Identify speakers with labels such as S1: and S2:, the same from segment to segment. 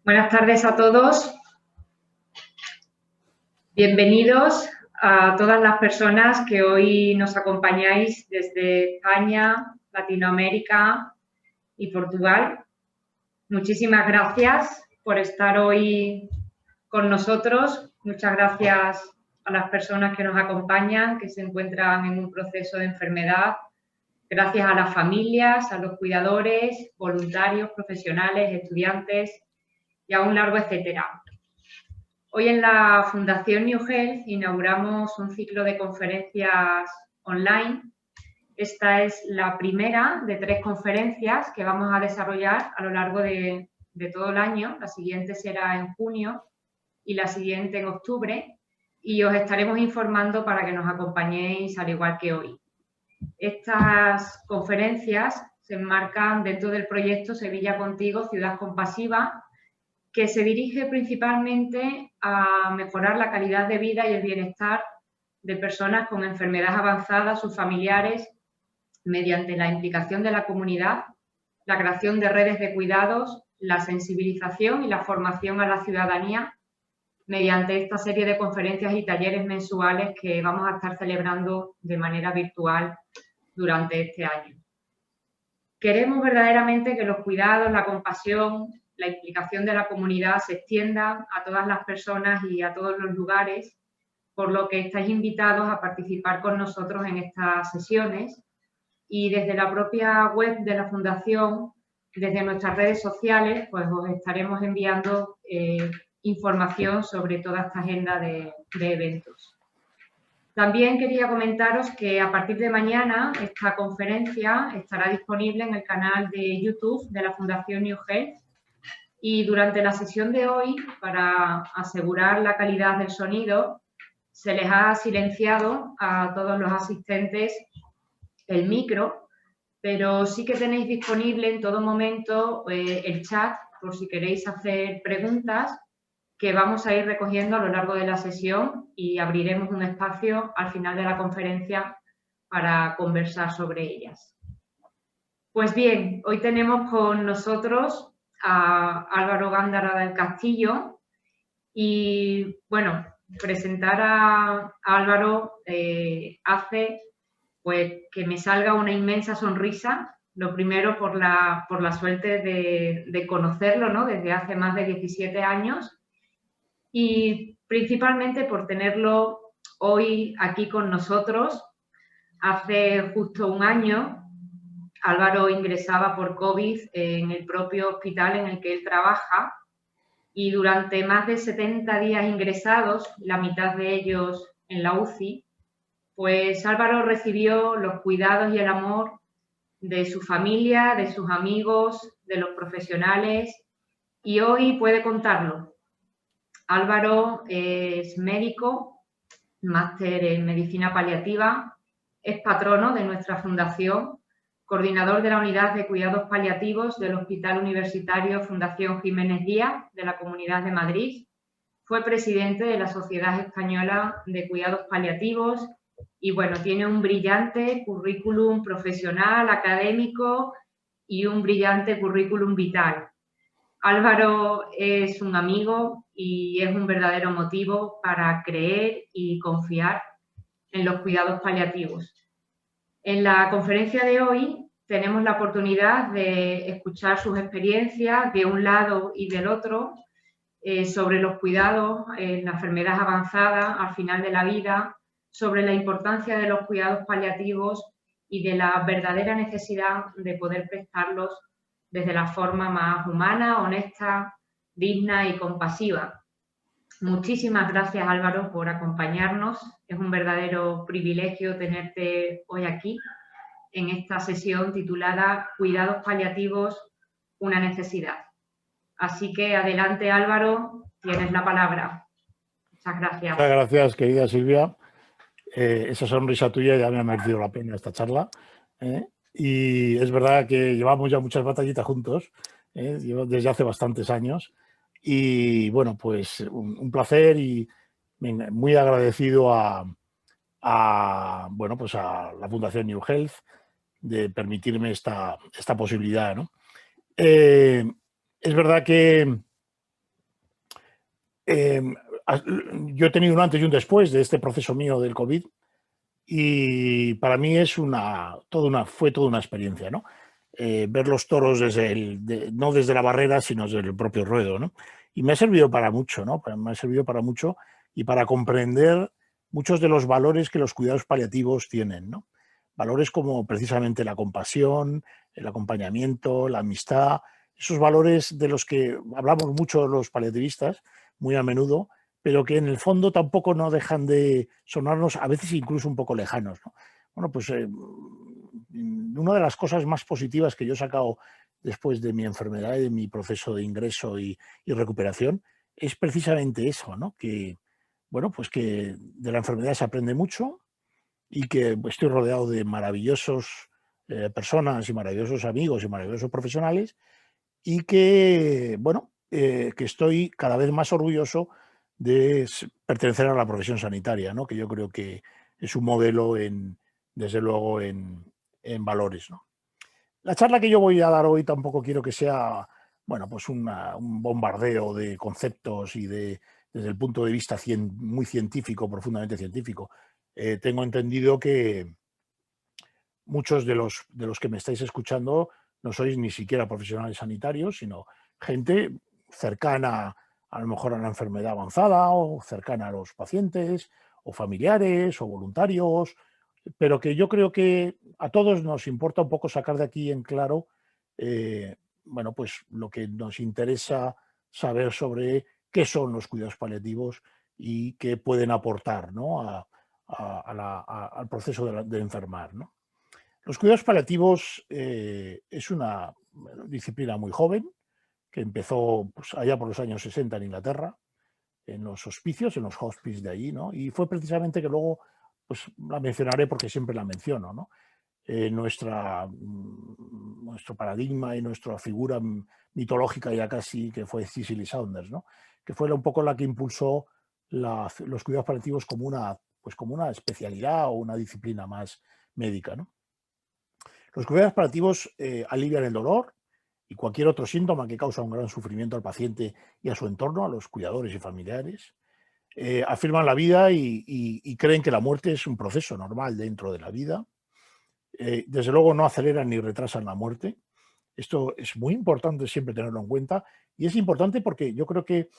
S1: Buenas tardes a todos. Bienvenidos a todas las personas que hoy nos acompañáis desde España, Latinoamérica y Portugal. Muchísimas gracias por estar hoy con nosotros. Muchas gracias a las personas que nos acompañan, que se encuentran en un proceso de enfermedad. Gracias a las familias, a los cuidadores, voluntarios, profesionales, estudiantes y a un largo etcétera. Hoy en la Fundación New Health inauguramos un ciclo de conferencias online. Esta es la primera de 3 conferencias que vamos a desarrollar a lo largo de todo el año. La siguiente será en junio y la siguiente en octubre. Y os estaremos informando para que nos acompañéis al igual que hoy. Estas conferencias se enmarcan dentro del proyecto Sevilla Contigo, Ciudad Compasiva, que se dirige principalmente a mejorar la calidad de vida y el bienestar de personas con enfermedad avanzada, sus familiares, mediante la implicación de la comunidad, la creación de redes de cuidados, la sensibilización y la formación a la ciudadanía, mediante esta serie de conferencias y talleres mensuales que vamos a estar celebrando de manera virtual durante este año. Queremos verdaderamente que los cuidados, la compasión, la implicación de la comunidad se extienda a todas las personas y a todos los lugares, por lo que estáis invitados a participar con nosotros en estas sesiones y desde la propia web de la Fundación, desde nuestras redes sociales, pues os estaremos enviando información sobre toda esta agenda de eventos. También quería comentaros que a partir de mañana esta conferencia estará disponible en el canal de YouTube de la Fundación New Health. Y durante la sesión de hoy, para asegurar la calidad del sonido, se les ha silenciado a todos los asistentes el micro, pero sí que tenéis disponible en todo momento el chat por si queréis hacer preguntas que vamos a ir recogiendo a lo largo de la sesión y abriremos un espacio al final de la conferencia para conversar sobre ellas. Pues bien, hoy tenemos con nosotros a Álvaro Gándara del Castillo y, bueno, presentar a Álvaro hace pues que me salga una inmensa sonrisa, lo primero por la suerte de conocerlo, ¿no? Desde hace más de 17 años y principalmente por tenerlo hoy aquí con nosotros. Hace justo un año Álvaro ingresaba por COVID en el propio hospital en el que él trabaja y durante más de 70 días ingresados, la mitad de ellos en la UCI, pues Álvaro recibió los cuidados y el amor de su familia, de sus amigos, de los profesionales y hoy puede contarlo. Álvaro es médico, máster en medicina paliativa, es patrono de nuestra fundación, coordinador de la unidad de cuidados paliativos del Hospital Universitario Fundación Jiménez Díaz de la Comunidad de Madrid, fue presidente de la Sociedad Española de Cuidados Paliativos y, bueno, tiene un brillante currículum profesional, académico y un brillante currículum vital. Álvaro es un amigo y es un verdadero motivo para creer y confiar en los cuidados paliativos. En la conferencia de hoy tenemos la oportunidad de escuchar sus experiencias de un lado y del otro sobre los cuidados en la enfermedad avanzada al final de la vida, sobre la importancia de los cuidados paliativos y de la verdadera necesidad de poder prestarlos desde la forma más humana, honesta, digna y compasiva. Muchísimas gracias, Álvaro, por acompañarnos. Es un verdadero privilegio tenerte hoy aquí en esta sesión titulada Cuidados paliativos, una necesidad. Así que adelante, Álvaro, tienes la palabra. Muchas gracias.
S2: Muchas gracias, querida Silvia. Esa sonrisa tuya ya me ha merecido la pena esta charla. Y es verdad que llevamos ya muchas batallitas juntos, desde hace bastantes años. Y bueno, pues un placer y muy agradecido bueno, pues a la Fundación New Health de permitirme esta posibilidad, ¿no? Es verdad que yo he tenido un antes y un después de este proceso mío del COVID y para mí es fue toda una experiencia, ¿no? Ver los toros no desde la barrera, sino desde el propio ruedo, ¿no? Y me ha servido para mucho, ¿no? Me ha servido para mucho y para comprender muchos de los valores que los cuidados paliativos tienen, ¿no? Valores como precisamente la compasión, el acompañamiento, la amistad, esos valores de los que hablamos mucho los paliativistas, muy a menudo, pero que en el fondo tampoco no dejan de sonarnos a veces incluso un poco lejanos, ¿no? Bueno, pues una de las cosas más positivas que yo he sacado después de mi enfermedad y de mi proceso de ingreso y recuperación es precisamente eso, ¿no? Que, bueno, pues que de la enfermedad se aprende mucho y que estoy rodeado de maravillosos personas y maravillosos amigos y maravillosos profesionales y que, bueno, que estoy cada vez más orgulloso de pertenecer a la profesión sanitaria, ¿no? Que yo creo que es un modelo, desde luego, en valores, ¿no? La charla que yo voy a dar hoy tampoco quiero que sea, bueno, pues un bombardeo de conceptos y desde el punto de vista muy científico, profundamente científico. Tengo entendido que muchos de los que me estáis escuchando no sois ni siquiera profesionales sanitarios, sino gente cercana a lo mejor a la enfermedad avanzada o cercana a los pacientes o familiares o voluntarios, pero que yo creo que a todos nos importa un poco sacar de aquí en claro, bueno, pues lo que nos interesa saber sobre qué son los cuidados paliativos y qué pueden aportar, ¿no? al proceso de enfermar, ¿no? Los cuidados paliativos es una disciplina muy joven que empezó pues, allá por los años 60 en Inglaterra, en los hospicios, en los hospices de allí, ¿no? Y fue precisamente que luego, pues la mencionaré porque siempre la menciono, ¿no? Nuestro paradigma y nuestra figura mitológica ya casi, que fue Cicely Saunders, ¿no? Que fue un poco la que impulsó los cuidados paliativos pues como una especialidad o una disciplina más médica, ¿no? Los cuidados paliativos alivian el dolor y cualquier otro síntoma que causa un gran sufrimiento al paciente y a su entorno, a los cuidadores y familiares. Afirman la vida y creen que la muerte es un proceso normal dentro de la vida. Desde luego no aceleran ni retrasan la muerte. Esto es muy importante siempre tenerlo en cuenta y es importante porque yo creo que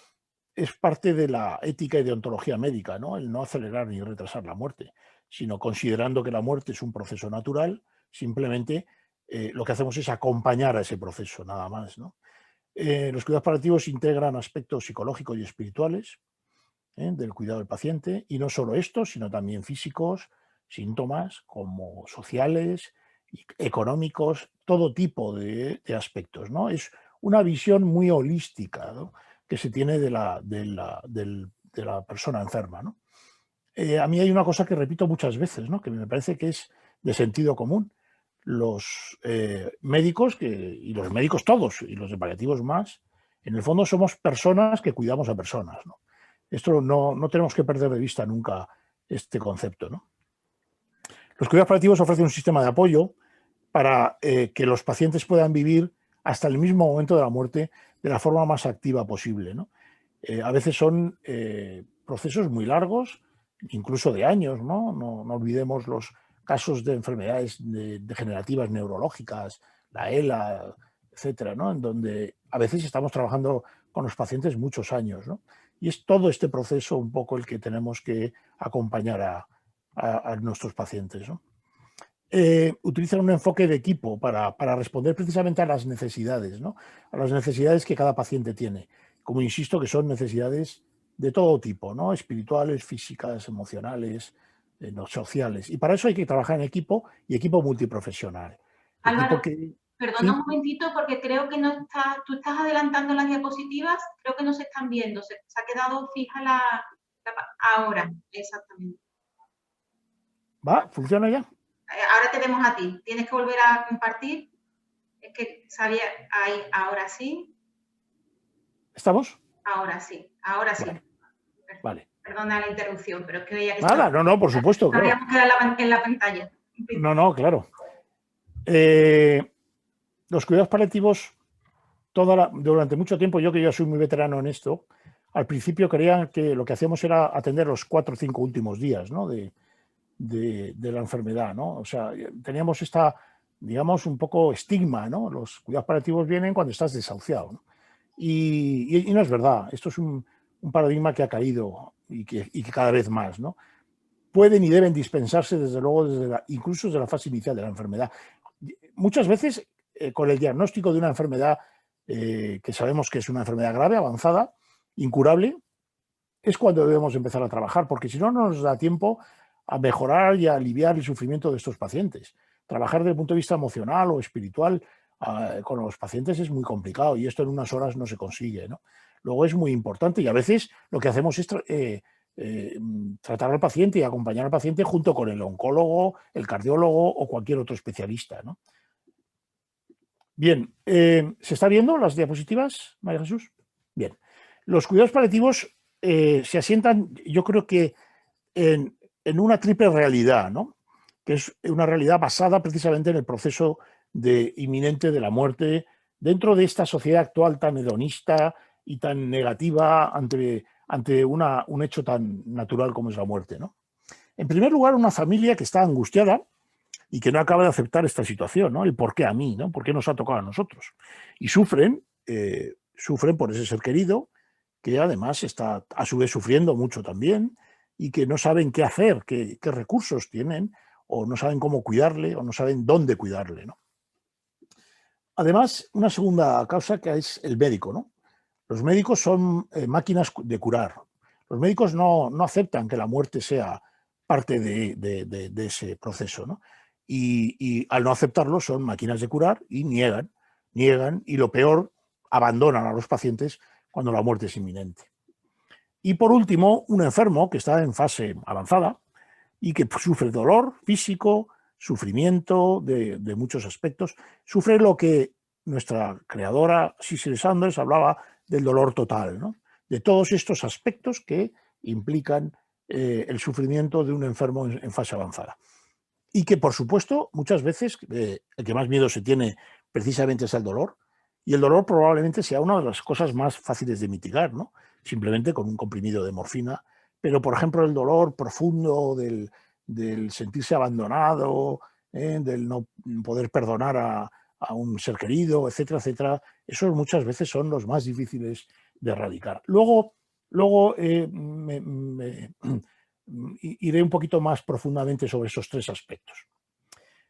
S2: es parte de la ética y deontología médica, ¿no? El no acelerar ni retrasar la muerte, sino considerando que la muerte es un proceso natural, simplemente lo que hacemos es acompañar a ese proceso, nada más, ¿no? Los cuidados paliativos integran aspectos psicológicos y espirituales del cuidado del paciente, y no solo estos, sino también físicos, síntomas como sociales, económicos, todo tipo de aspectos, ¿no? Es una visión muy holística, ¿no? Que se tiene de la persona enferma, ¿no? A mí hay una cosa que repito muchas veces, ¿no? Que me parece que es de sentido común. Los médicos, y los médicos todos, y los de paliativos más, en el fondo somos personas que cuidamos a personas, ¿no? Esto no tenemos que perder de vista nunca este concepto, ¿no? Los cuidados paliativos ofrecen un sistema de apoyo para que los pacientes puedan vivir hasta el mismo momento de la muerte de la forma más activa posible, ¿no? A veces son procesos muy largos, incluso de años, ¿no? No olvidemos los casos de enfermedades degenerativas neurológicas, la ELA, etcétera, ¿no? En donde a veces estamos trabajando con los pacientes muchos años, ¿no? Y es todo este proceso un poco el que tenemos que acompañar a nuestros pacientes, ¿no? Utilizan un enfoque de equipo para responder precisamente a las necesidades, ¿no? A las necesidades que cada paciente tiene. Como insisto, que son necesidades de todo tipo, ¿no? Espirituales, físicas, emocionales, no, sociales. Y para eso hay que trabajar en equipo y equipo multiprofesional.
S3: Álvaro,
S2: Equipo que,
S3: perdona
S2: ¿sí?
S3: un momentito porque creo que tú estás adelantando las diapositivas, creo que no se están viendo, se ha quedado fija ahora, exactamente.
S2: ¿Va? ¿Funciona ya?
S3: Ahora te vemos a ti, tienes que volver a compartir, es que sabía, ahí, ahora sí.
S2: ¿Estamos?
S3: Ahora sí, ahora sí.
S2: Vale.
S3: Perdona la interrupción, pero es que veía que
S2: Nada, no, por supuesto, claro.
S3: habíamos quedado en la pantalla.
S2: No, claro. Los cuidados paliativos, durante mucho tiempo, yo que ya soy muy veterano en esto, al principio creían que lo que hacíamos era atender los 4 o 5 últimos días, ¿no? de la enfermedad, ¿no? O sea, teníamos esta, digamos, un poco estigma, ¿no? Los cuidados paliativos vienen cuando estás desahuciado, ¿no? Y no es verdad. Esto es un paradigma que ha caído y que cada vez más, ¿no? Pueden y deben dispensarse, desde luego, incluso desde la fase inicial de la enfermedad. Muchas veces, con el diagnóstico de una enfermedad que sabemos que es una enfermedad grave, avanzada, incurable, es cuando debemos empezar a trabajar, porque si no, no nos da tiempo a mejorar y a aliviar el sufrimiento de estos pacientes. Trabajar desde el punto de vista emocional o espiritual con los pacientes es muy complicado y esto en unas horas no se consigue, ¿no? Luego es muy importante y a veces lo que hacemos es tratar al paciente y acompañar al paciente junto con el oncólogo, el cardiólogo o cualquier otro especialista, ¿no? Bien, ¿se está viendo las diapositivas, María Jesús? Bien, los cuidados paliativos se asientan, yo creo que en una triple realidad, ¿no? Que es una realidad basada precisamente en el proceso inminente de la muerte dentro de esta sociedad actual tan hedonista y tan negativa ante un hecho tan natural como es la muerte, ¿no? En primer lugar, una familia que está angustiada y que no acaba de aceptar esta situación, ¿no? El por qué a mí, ¿no? ¿Por qué nos ha tocado a nosotros? Y sufren por ese ser querido, que además está a su vez sufriendo mucho también y que no saben qué hacer, qué recursos tienen, o no saben cómo cuidarle, o no saben dónde cuidarle, ¿no? Además, una segunda causa que es el médico, ¿no? Los médicos son máquinas de curar. Los médicos no aceptan que la muerte sea parte de ese proceso, ¿no? Y al no aceptarlo son máquinas de curar y niegan y lo peor, abandonan a los pacientes cuando la muerte es inminente. Y por último, un enfermo que está en fase avanzada y que sufre dolor físico, sufrimiento de muchos aspectos, sufre lo que nuestra creadora Cicely Saunders hablaba del dolor total, ¿no? De todos estos aspectos que implican el sufrimiento de un enfermo en fase avanzada. Y que, por supuesto, muchas veces el que más miedo se tiene precisamente es el dolor, y el dolor probablemente sea una de las cosas más fáciles de mitigar, ¿no? Simplemente con un comprimido de morfina. Pero, por ejemplo, el dolor profundo del sentirse abandonado, del no poder perdonar a un ser querido, etcétera, etcétera, esos muchas veces son los más difíciles de erradicar. Luego iré un poquito más profundamente sobre esos tres aspectos.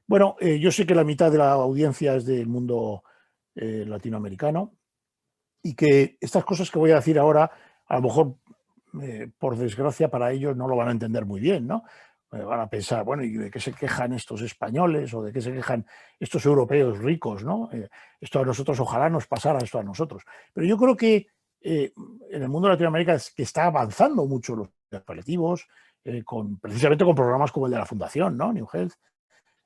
S2: Bueno, yo sé que la mitad de la audiencia es del mundo latinoamericano y que estas cosas que voy a decir ahora, a lo mejor, por desgracia para ellos, no lo van a entender muy bien, ¿no? Van a pensar, bueno, ¿y de qué se quejan estos españoles o de qué se quejan estos europeos ricos, ¿no? Esto a nosotros, ojalá nos pasara esto a nosotros. Pero yo creo que en el mundo de Latinoamérica es que está avanzando mucho los cuidados paliativos, precisamente con programas como el de la Fundación, ¿no? New Health,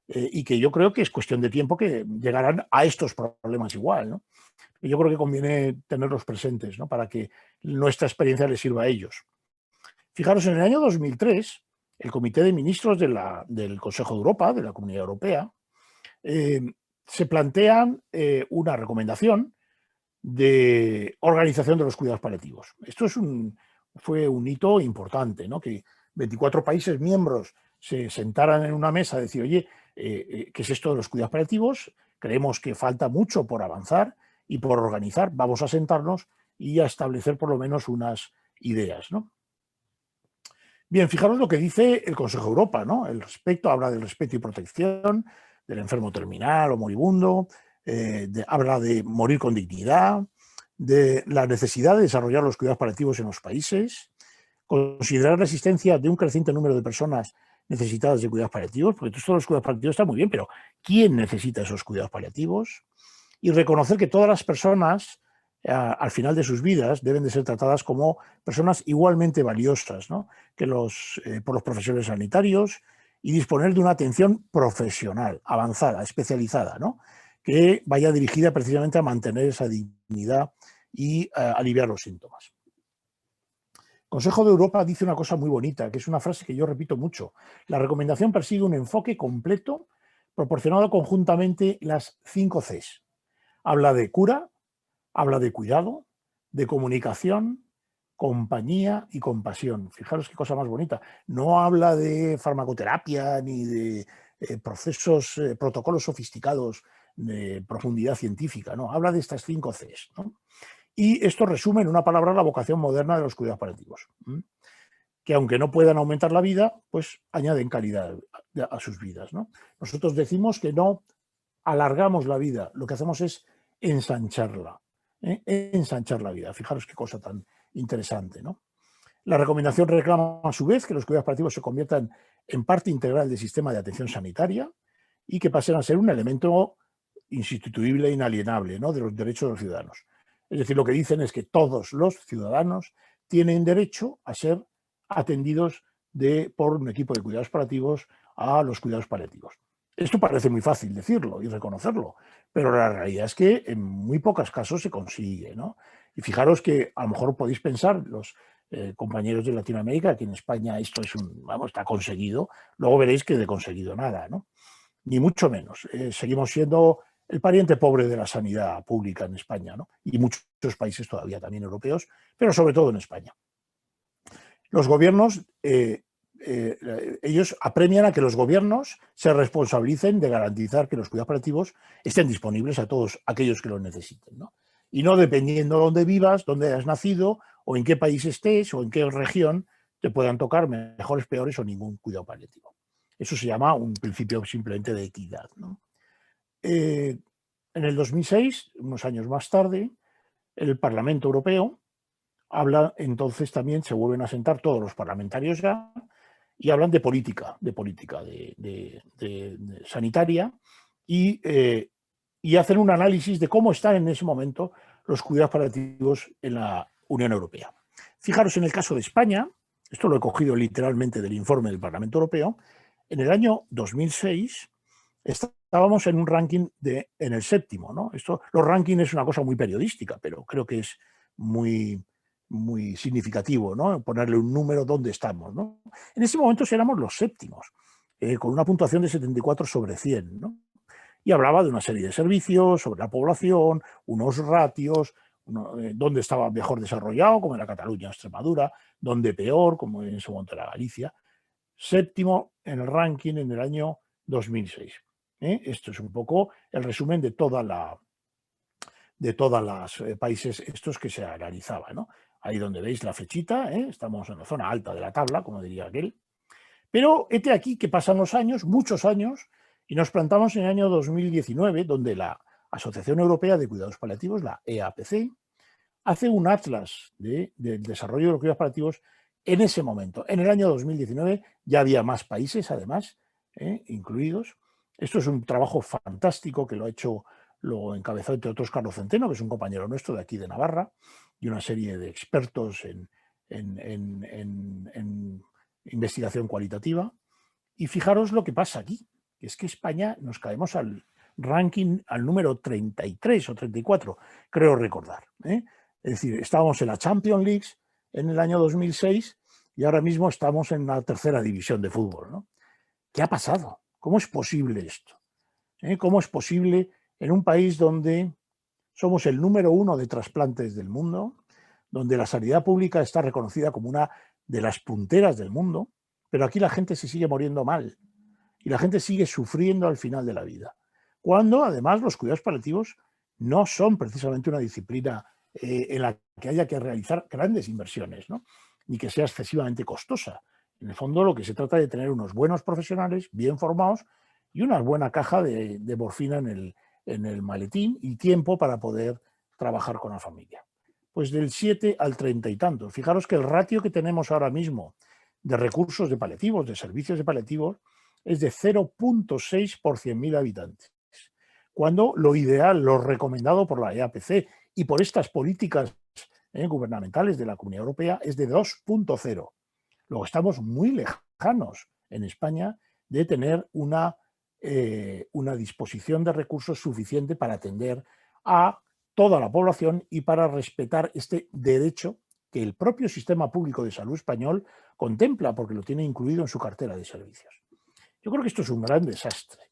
S2: y que yo creo que es cuestión de tiempo que llegarán a estos problemas igual, ¿no? Y yo creo que conviene tenerlos presentes, ¿no? Para que nuestra experiencia les sirva a ellos. Fijaros, en el año 2003, el Comité de Ministros del Consejo de Europa, de la Comunidad Europea, se plantean una recomendación de organización de los cuidados paliativos. Esto fue un hito importante, ¿no? Que 24 países miembros se sentaran en una mesa a decir, oye, ¿qué es esto de los cuidados paliativos? Creemos que falta mucho por avanzar y por organizar. Vamos a sentarnos y a establecer por lo menos unas ideas, ¿no? Bien, fijaros lo que dice el Consejo de Europa, ¿no? Habla del respeto y protección del enfermo terminal o moribundo, habla de morir con dignidad, de la necesidad de desarrollar los cuidados paliativos en los países, considerar la existencia de un creciente número de personas necesitadas de cuidados paliativos, porque todos los cuidados paliativos están muy bien, pero ¿quién necesita esos cuidados paliativos? Y reconocer que todas las personas al final de sus vidas deben de ser tratadas como personas igualmente valiosas, ¿no? Por los profesionales sanitarios, y disponer de una atención profesional, avanzada, especializada, ¿no? Que vaya dirigida precisamente a mantener esa dignidad y aliviar los síntomas. El Consejo de Europa dice una cosa muy bonita, que es una frase que yo repito mucho. La recomendación persigue un enfoque completo proporcionado conjuntamente las 5 Cs. Habla de cura, habla de cuidado, de comunicación, compañía y compasión. Fijaros qué cosa más bonita. No habla de farmacoterapia ni de protocolos sofisticados de profundidad científica, no, habla de estas 5 Cs, ¿no? Y esto resume en una palabra la vocación moderna de los cuidados paliativos, que aunque no puedan aumentar la vida, pues añaden calidad a sus vidas, ¿no? Nosotros decimos que no alargamos la vida, lo que hacemos es ensancharla, ensanchar la vida. Fijaros qué cosa tan interesante, ¿no? La recomendación reclama a su vez que los cuidados paliativos se conviertan en parte integral del sistema de atención sanitaria y que pasen a ser un elemento insustituible e inalienable, ¿no?, de los derechos de los ciudadanos. Es decir, lo que dicen es que todos los ciudadanos tienen derecho a ser atendidos por un equipo de cuidados paliativos a los cuidados paliativos. Esto parece muy fácil decirlo y reconocerlo, pero la realidad es que en muy pocos casos se consigue, ¿no? Y fijaros que a lo mejor podéis pensar, los compañeros de Latinoamérica, que en España esto es está conseguido, luego veréis que de conseguido nada, ¿no? Ni mucho menos. Seguimos siendo el pariente pobre de la sanidad pública en España, ¿no? Y muchos países todavía también europeos, pero sobre todo en España. Los gobiernos, ellos apremian a que los gobiernos se responsabilicen de garantizar que los cuidados paliativos estén disponibles a todos aquellos que los necesiten, ¿no? Y no dependiendo de dónde vivas, dónde has nacido, o en qué país estés, o en qué región, te puedan tocar mejores, peores o ningún cuidado paliativo. Eso se llama un principio simplemente de equidad, ¿no? En el 2006, unos años más tarde, el Parlamento Europeo habla, entonces también se vuelven a sentar todos los parlamentarios ya y hablan de política sanitaria y hacen un análisis de cómo están en ese momento los cuidados paliativos en la Unión Europea. Fijaros en el caso de España, esto lo he cogido literalmente del informe del Parlamento Europeo, en el año 2006 estábamos en un ranking en el 7º, ¿no? Los rankings es una cosa muy periodística, pero creo que es muy significativo, ¿no?, ponerle un número donde estamos, ¿no? En ese momento éramos los 7º, con una puntuación de 74 sobre 100, ¿no? Y hablaba de una serie de servicios, sobre la población, unos ratios, dónde estaba mejor desarrollado, como era Cataluña o Extremadura, dónde peor, como en ese momento era Galicia. 7º en el ranking en el año 2006. Esto es un poco el resumen de todos los países estos que se analizaban, ¿no? Ahí donde veis la flechita, estamos en la zona alta de la tabla, como diría aquel. Pero hete aquí que pasan los años, muchos años, y nos plantamos en el año 2019, donde la Asociación Europea de Cuidados Paliativos, la EAPC, hace un atlas del desarrollo de los cuidados paliativos en ese momento. En el año 2019 ya había más países, además, incluidos. Esto es un trabajo fantástico que lo encabezó, entre otros, Carlos Centeno, que es un compañero nuestro de aquí de Navarra, y una serie de expertos en investigación cualitativa. Y fijaros lo que pasa aquí, que es que España nos caemos al ranking, al número 33 o 34, creo recordar. Es decir, estábamos en la Champions League en el año 2006 y ahora mismo estamos en la 3ª división de fútbol, ¿no? ¿Qué ha pasado? ¿Cómo es posible esto? ¿Cómo es posible en un país donde somos el número 1 de trasplantes del mundo, donde la sanidad pública está reconocida como una de las punteras del mundo, pero aquí la gente se sigue muriendo mal y la gente sigue sufriendo al final de la vida? Cuando, además, los cuidados paliativos no son precisamente una disciplina en la que haya que realizar grandes inversiones, ¿no?, ni que sea excesivamente costosa. En el fondo, lo que se trata es de tener unos buenos profesionales, bien formados, y una buena caja de morfina en el maletín y tiempo para poder trabajar con la familia. Pues del 7 al 30 y tantos. Fijaros que el ratio que tenemos ahora mismo de recursos de paliativos, de servicios de paliativos, es de 0,6 por 100.000 habitantes. Cuando lo ideal, lo recomendado por la EAPC y por estas políticas gubernamentales de la Comunidad Europea es de 2,0. Luego estamos muy lejanos en España de tener una disposición de recursos suficiente para atender a toda la población y para respetar este derecho que el propio sistema público de salud español contempla, porque lo tiene incluido en su cartera de servicios. Yo creo que esto es un gran desastre.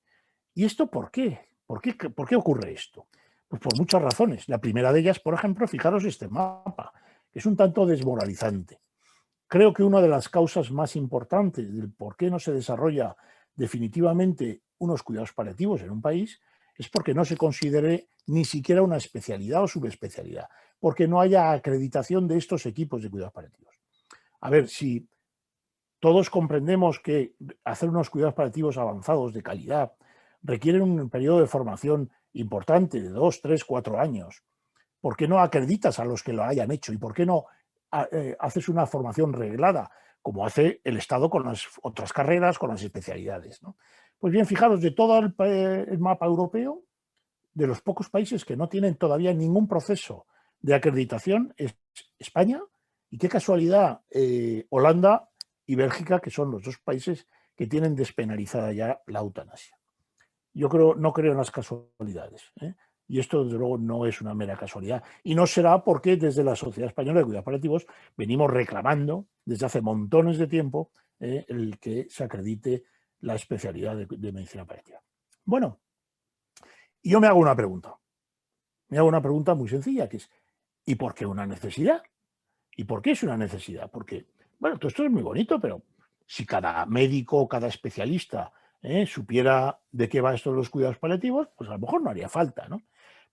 S2: ¿Y esto por qué? ¿Por qué ocurre esto? Pues por muchas razones. La primera de ellas, por ejemplo, fijaros este mapa, que es un tanto desmoralizante. Creo que una de las causas más importantes del por qué no se desarrolla definitivamente unos cuidados paliativos en un país es porque no se considere ni siquiera una especialidad o subespecialidad, porque no haya acreditación de estos equipos de cuidados paliativos. A ver, si todos comprendemos que hacer unos cuidados paliativos avanzados de calidad requieren un periodo de formación importante de 2, 3, 4 años, ¿por qué no acreditas a los que lo hayan hecho? ¿Y por qué no haces una formación reglada, como hace el Estado con las otras carreras, con las especialidades, ¿no? Pues bien, fijaros, de todo el mapa europeo, de los pocos países que no tienen todavía ningún proceso de acreditación es España, y qué casualidad, Holanda y Bélgica, que son los dos países que tienen despenalizada ya la eutanasia. Yo no creo en las casualidades, ¿eh? Y esto, desde luego, no es una mera casualidad. Y no será porque desde la Sociedad Española de Cuidados Paliativos venimos reclamando desde hace montones de tiempo el que se acredite la especialidad de medicina paliativa. Bueno, y yo me hago una pregunta. Me hago una pregunta muy sencilla, que es, ¿y por qué una necesidad? ¿Y por qué es una necesidad? Porque, bueno, todo esto es muy bonito, pero si cada médico, cada especialista supiera de qué va esto de los cuidados paliativos, pues a lo mejor no haría falta, ¿no?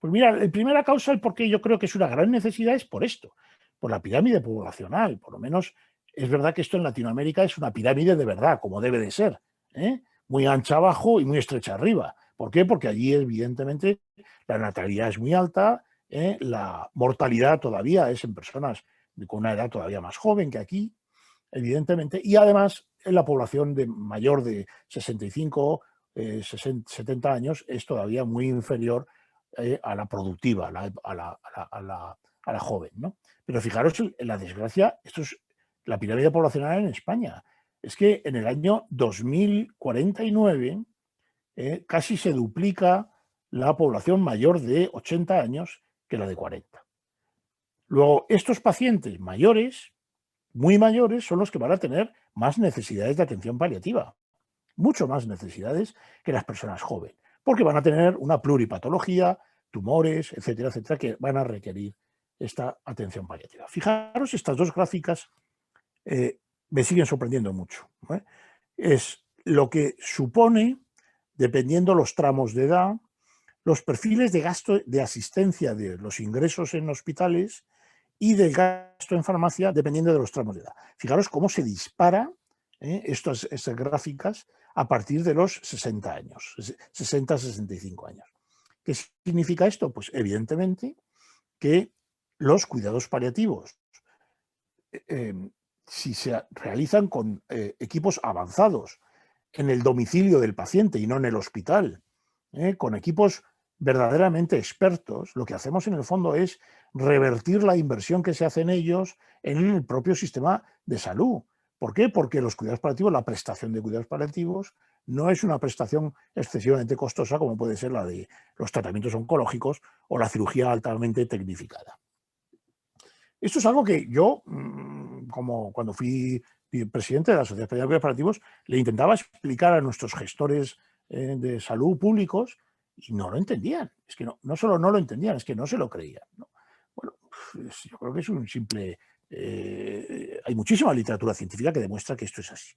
S2: Pues mira, la primera causa, el por qué yo creo que es una gran necesidad, es por esto, por la pirámide poblacional. Por lo menos es verdad que esto en Latinoamérica es una pirámide de verdad, como debe de ser, muy ancha abajo y muy estrecha arriba. ¿Por qué? Porque allí, evidentemente, la natalidad es muy alta, la mortalidad todavía es en personas con una edad todavía más joven que aquí, evidentemente, y además en la población mayor de 65, 70 años es todavía muy inferior a la productiva, a la joven, ¿no? Pero fijaros en la desgracia, esto es la pirámide poblacional en España. Es que en el año 2049 casi se duplica la población mayor de 80 años que la de 40. Luego, estos pacientes mayores, muy mayores, son los que van a tener más necesidades de atención paliativa, mucho más necesidades que las personas jóvenes, porque van a tener una pluripatología, tumores, etcétera, etcétera, que van a requerir esta atención paliativa. Fijaros, estas dos gráficas me siguen sorprendiendo mucho. Es lo que supone, dependiendo los tramos de edad, los perfiles de gasto de asistencia de los ingresos en hospitales y del gasto en farmacia dependiendo de los tramos de edad. Fijaros cómo se dispara estas gráficas a partir de los 60 años, 60-65 años. ¿Qué significa esto? Pues evidentemente que los cuidados paliativos, si se realizan con equipos avanzados en el domicilio del paciente y no en el hospital, con equipos verdaderamente expertos, lo que hacemos en el fondo es revertir la inversión que se hace en ellos en el propio sistema de salud. ¿Por qué? Porque los cuidados paliativos, la prestación de cuidados paliativos, no es una prestación excesivamente costosa como puede ser la de los tratamientos oncológicos o la cirugía altamente tecnificada. Esto es algo que yo, como cuando fui presidente de la Sociedad Española de Cuidados Paliativos, le intentaba explicar a nuestros gestores de salud públicos y no lo entendían. Es que no solo no lo entendían, es que no se lo creían, ¿no? Bueno, yo creo que es un simple... hay muchísima literatura científica que demuestra que esto es así.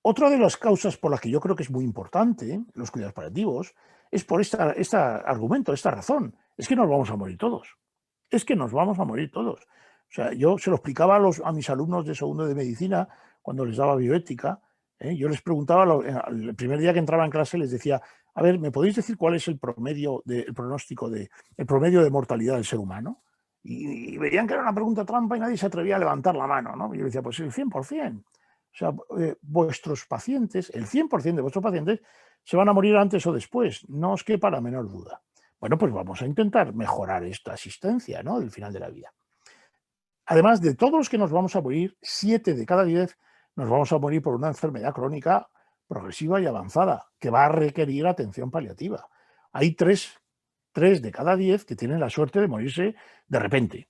S2: Otra de las causas por las que yo creo que es muy importante los cuidados paliativos es por este argumento, esta razón. Es que nos vamos a morir todos. Es que nos vamos a morir todos. O sea, yo se lo explicaba a mis alumnos de segundo de medicina cuando les daba bioética. Yo les preguntaba, el primer día que entraba en clase les decía, a ver, ¿me podéis decir cuál es el promedio, el promedio de mortalidad del ser humano? Y veían que era una pregunta trampa y nadie se atrevía a levantar la mano, ¿no? Y yo decía, pues el 100%. O sea, vuestros pacientes, el 100% de vuestros pacientes se van a morir antes o después, no os quepa la menor duda. Bueno, pues vamos a intentar mejorar esta asistencia, ¿no?, del final de la vida. Además de todos los que nos vamos a morir, 7 de cada 10 nos vamos a morir por una enfermedad crónica progresiva y avanzada que va a requerir atención paliativa. Hay 3 de cada 10 que tienen la suerte de morirse de repente,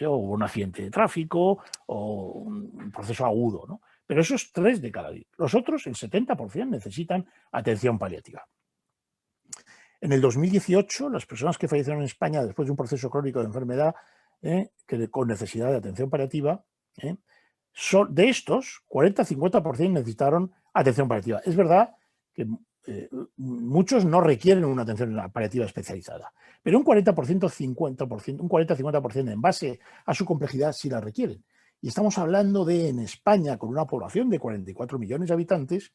S2: o un accidente de tráfico o un proceso agudo, ¿no? Pero esos 3 de cada 10. Los otros, el 70%, necesitan atención paliativa. En el 2018, las personas que fallecieron en España después de un proceso crónico de enfermedad con necesidad de atención paliativa, de estos, 40-50% necesitaron atención paliativa. Es verdad que muchos no requieren una atención paliativa especializada, pero un 40%, un 40-50% en base a su complejidad sí la requieren. Y estamos hablando de, en España, con una población de 44 millones de habitantes,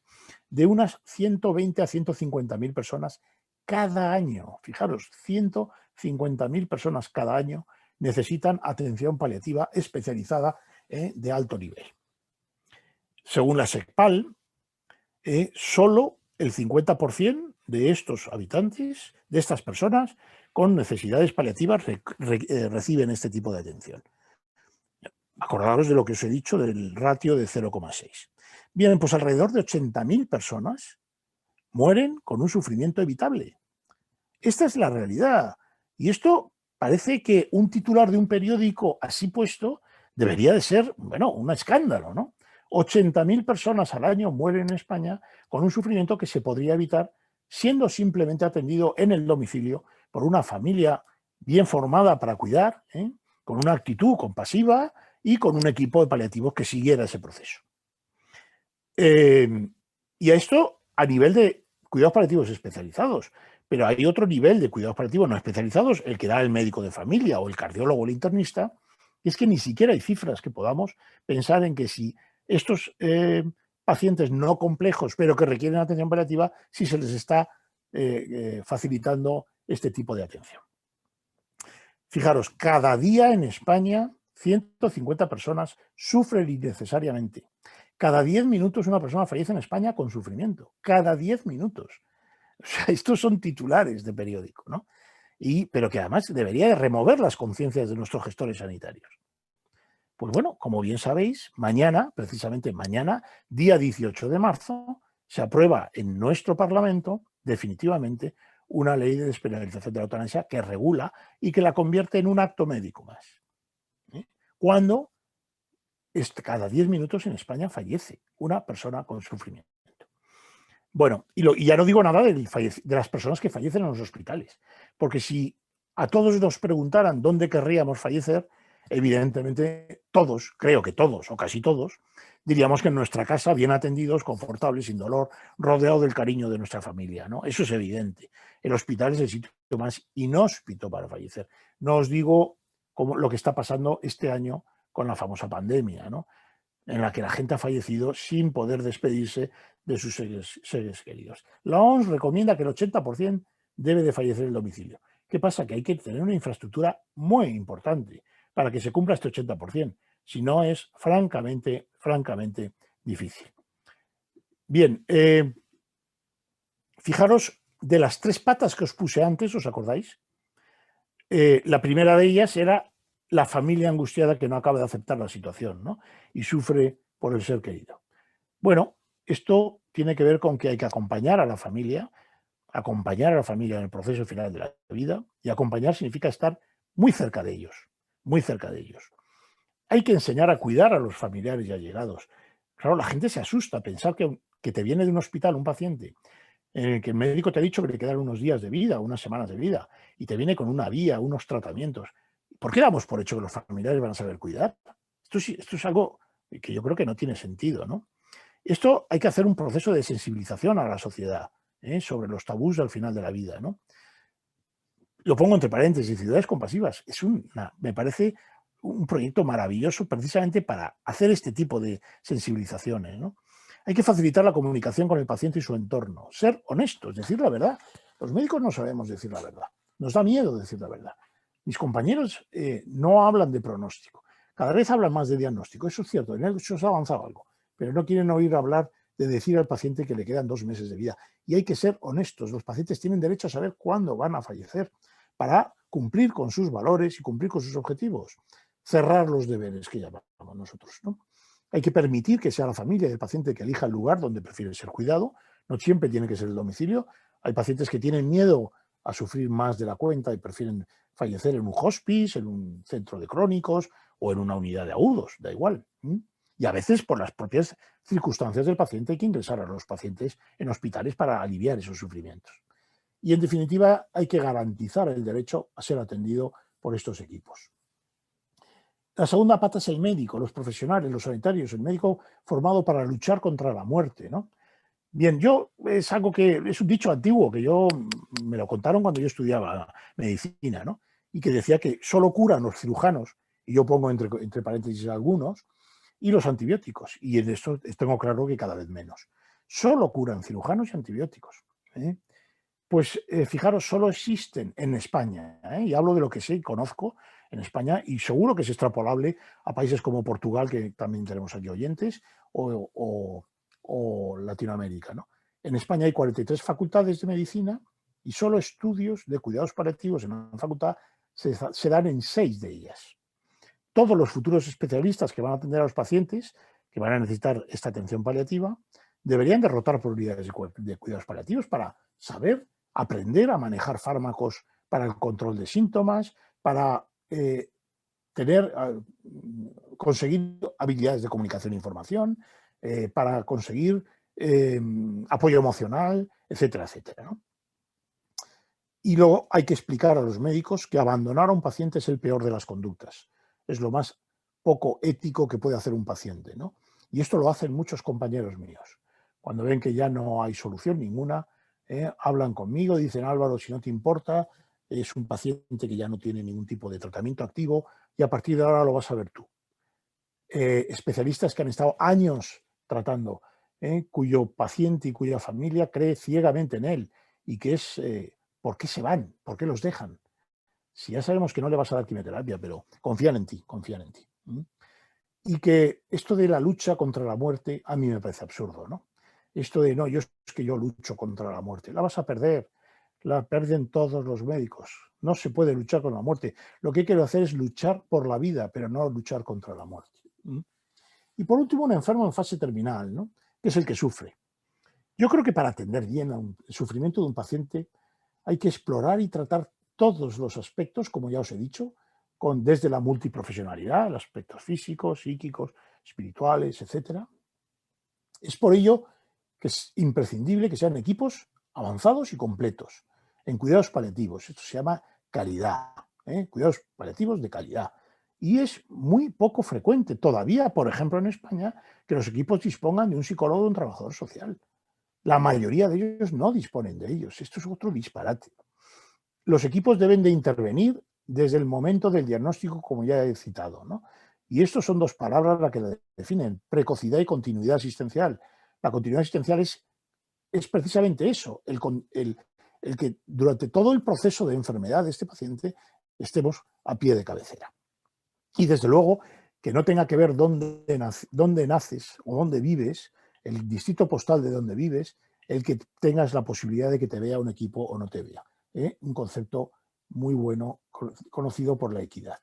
S2: de unas 120 a 150.000 personas cada año. Fijaros, 150.000 personas cada año necesitan atención paliativa especializada de alto nivel. Según la SECPAL, solo el 50% de estos habitantes, de estas personas con necesidades paliativas, reciben este tipo de atención. Acordaros de lo que os he dicho del ratio de 0,6. Bien, pues alrededor de 80.000 personas mueren con un sufrimiento evitable. Esta es la realidad. Y esto parece que un titular de un periódico así puesto debería de ser, bueno, un escándalo, ¿no? 80.000 personas al año mueren en España con un sufrimiento que se podría evitar siendo simplemente atendido en el domicilio por una familia bien formada para cuidar, con una actitud compasiva y con un equipo de paliativos que siguiera ese proceso. Y a esto a nivel de cuidados paliativos especializados, pero hay otro nivel de cuidados paliativos no especializados, el que da el médico de familia o el cardiólogo o el internista, y es que ni siquiera hay cifras que podamos pensar en que si estos pacientes no complejos, pero que requieren atención paliativa, si se les está facilitando este tipo de atención. Fijaros, cada día en España 150 personas sufren innecesariamente. Cada 10 minutos una persona fallece en España con sufrimiento. Cada 10 minutos. O sea, estos son titulares de periódico, ¿no? Pero que además debería de remover las conciencias de nuestros gestores sanitarios. Pues bueno, como bien sabéis, mañana, precisamente mañana, día 18 de marzo, se aprueba en nuestro Parlamento definitivamente una ley de despenalización de la eutanasia que regula y que la convierte en un acto médico más. Cuando cada 10 minutos en España fallece una persona con sufrimiento. Bueno, y ya no digo nada de las personas que fallecen en los hospitales, porque si a todos nos preguntaran dónde querríamos fallecer, evidentemente todos, creo que todos o casi todos, diríamos que en nuestra casa, bien atendidos, confortables, sin dolor, rodeado del cariño de nuestra familia, ¿no? Eso es evidente. El hospital es el sitio más inhóspito para fallecer. No os digo lo que está pasando este año con la famosa pandemia, ¿no? En la que la gente ha fallecido sin poder despedirse de sus seres queridos. La OMS recomienda que el 80% debe de fallecer en el domicilio. ¿Qué pasa? Que hay que tener una infraestructura muy importante para que se cumpla este 80%. Si no, es francamente difícil. Bien, fijaros, de las 3 patas que os puse antes, ¿os acordáis? La primera de ellas era la familia angustiada que no acaba de aceptar la situación, ¿no? Y sufre por el ser querido. Bueno, esto tiene que ver con que hay que acompañar a la familia en el proceso final de la vida, y acompañar significa estar muy cerca de ellos, muy cerca de ellos. Hay que enseñar a cuidar a los familiares y allegados. Claro, la gente se asusta a pensar que te viene de un hospital un paciente en el que el médico te ha dicho que le quedan unos días de vida, unas semanas de vida, y te viene con una vía, unos tratamientos. ¿Por qué damos por hecho que los familiares van a saber cuidar? Esto es algo que yo creo que no tiene sentido, ¿no? Esto hay que hacer un proceso de sensibilización a la sociedad sobre los tabús al final de la vida, ¿no? Lo pongo entre paréntesis, Ciudades Compasivas. Me parece un proyecto maravilloso precisamente para hacer este tipo de sensibilizaciones, ¿no? Hay que facilitar la comunicación con el paciente y su entorno. Ser honestos, decir la verdad. Los médicos no sabemos decir la verdad. Nos da miedo decir la verdad. Mis compañeros no hablan de pronóstico. Cada vez hablan más de diagnóstico. Eso es cierto, en eso se ha avanzado algo. Pero no quieren oír hablar de decir al paciente que le quedan 2 meses de vida. Y hay que ser honestos. Los pacientes tienen derecho a saber cuándo van a fallecer para cumplir con sus valores y cumplir con sus objetivos. Cerrar los deberes que llamamos nosotros, ¿no? Hay que permitir que sea la familia del paciente que elija el lugar donde prefiere ser cuidado. No siempre tiene que ser el domicilio. Hay pacientes que tienen miedo a sufrir más de la cuenta y prefieren fallecer en un hospice, en un centro de crónicos o en una unidad de agudos, da igual. Y a veces, por las propias circunstancias del paciente, hay que ingresar a los pacientes en hospitales para aliviar esos sufrimientos. Y, en definitiva, hay que garantizar el derecho a ser atendido por estos equipos. La segunda pata es el médico, los profesionales, los sanitarios, el médico formado para luchar contra la muerte, ¿no? Bien, es algo que es un dicho antiguo que me lo contaron cuando yo estudiaba medicina, ¿no? Y que decía que solo curan los cirujanos, y yo pongo entre paréntesis algunos, y los antibióticos. Y en esto tengo claro que cada vez menos. Solo curan cirujanos y antibióticos. Pues fijaros, solo existen en España, y hablo de lo que sé y conozco en España, y seguro que es extrapolable a países como Portugal, que también tenemos aquí oyentes, o Latinoamérica, ¿no? En España hay 43 facultades de medicina y solo estudios de cuidados paliativos en una facultad se dan en 6 de ellas. Todos los futuros especialistas que van a atender a los pacientes que van a necesitar esta atención paliativa deberían de rotar por unidades de cuidados paliativos para saber, aprender a manejar fármacos para el control de síntomas, para conseguir habilidades de comunicación e información, para conseguir apoyo emocional, etcétera, etcétera, ¿no? Y luego hay que explicar a los médicos que abandonar a un paciente es el peor de las conductas. Es lo más poco ético que puede hacer un paciente, ¿no? Y esto lo hacen muchos compañeros míos. Cuando ven que ya no hay solución ninguna, hablan conmigo, dicen: Álvaro, si no te importa, es un paciente que ya no tiene ningún tipo de tratamiento activo y a partir de ahora lo vas a ver tú. Especialistas que han estado años tratando, cuyo paciente y cuya familia cree ciegamente en él y que es ¿por qué se van? ¿Por qué los dejan? Si ya sabemos que no le vas a dar quimioterapia, pero confían en ti, confían en ti. Y que esto de la lucha contra la muerte a mí me parece absurdo, ¿no? Esto de no, es que yo lucho contra la muerte, la vas a perder, la pierden todos los médicos. No se puede luchar con la muerte. Lo que hay que hacer es luchar por la vida, pero no luchar contra la muerte. Y por último, un enfermo en fase terminal, ¿no? Que es el que sufre. Yo creo que para atender bien el sufrimiento de un paciente hay que explorar y tratar todos los aspectos, como ya os he dicho, desde la multiprofesionalidad, los aspectos físicos, psíquicos, espirituales, etc. Es por ello que es imprescindible que sean equipos avanzados y completos en cuidados paliativos. Esto se llama calidad, cuidados paliativos de calidad. Y es muy poco frecuente todavía, por ejemplo, en España, que los equipos dispongan de un psicólogo o de un trabajador social. La mayoría de ellos no disponen de ellos. Esto es otro disparate. Los equipos deben de intervenir desde el momento del diagnóstico, como ya he citado, ¿no? Y estas son dos palabras las que la definen: precocidad y continuidad asistencial. La continuidad asistencial es precisamente eso, el que durante todo el proceso de enfermedad de este paciente estemos a pie de cabecera. Y desde luego que no tenga que ver dónde naces o dónde vives, el distrito postal de donde vives, el que tengas la posibilidad de que te vea un equipo o no te vea. Un concepto muy bueno, conocido por la equidad.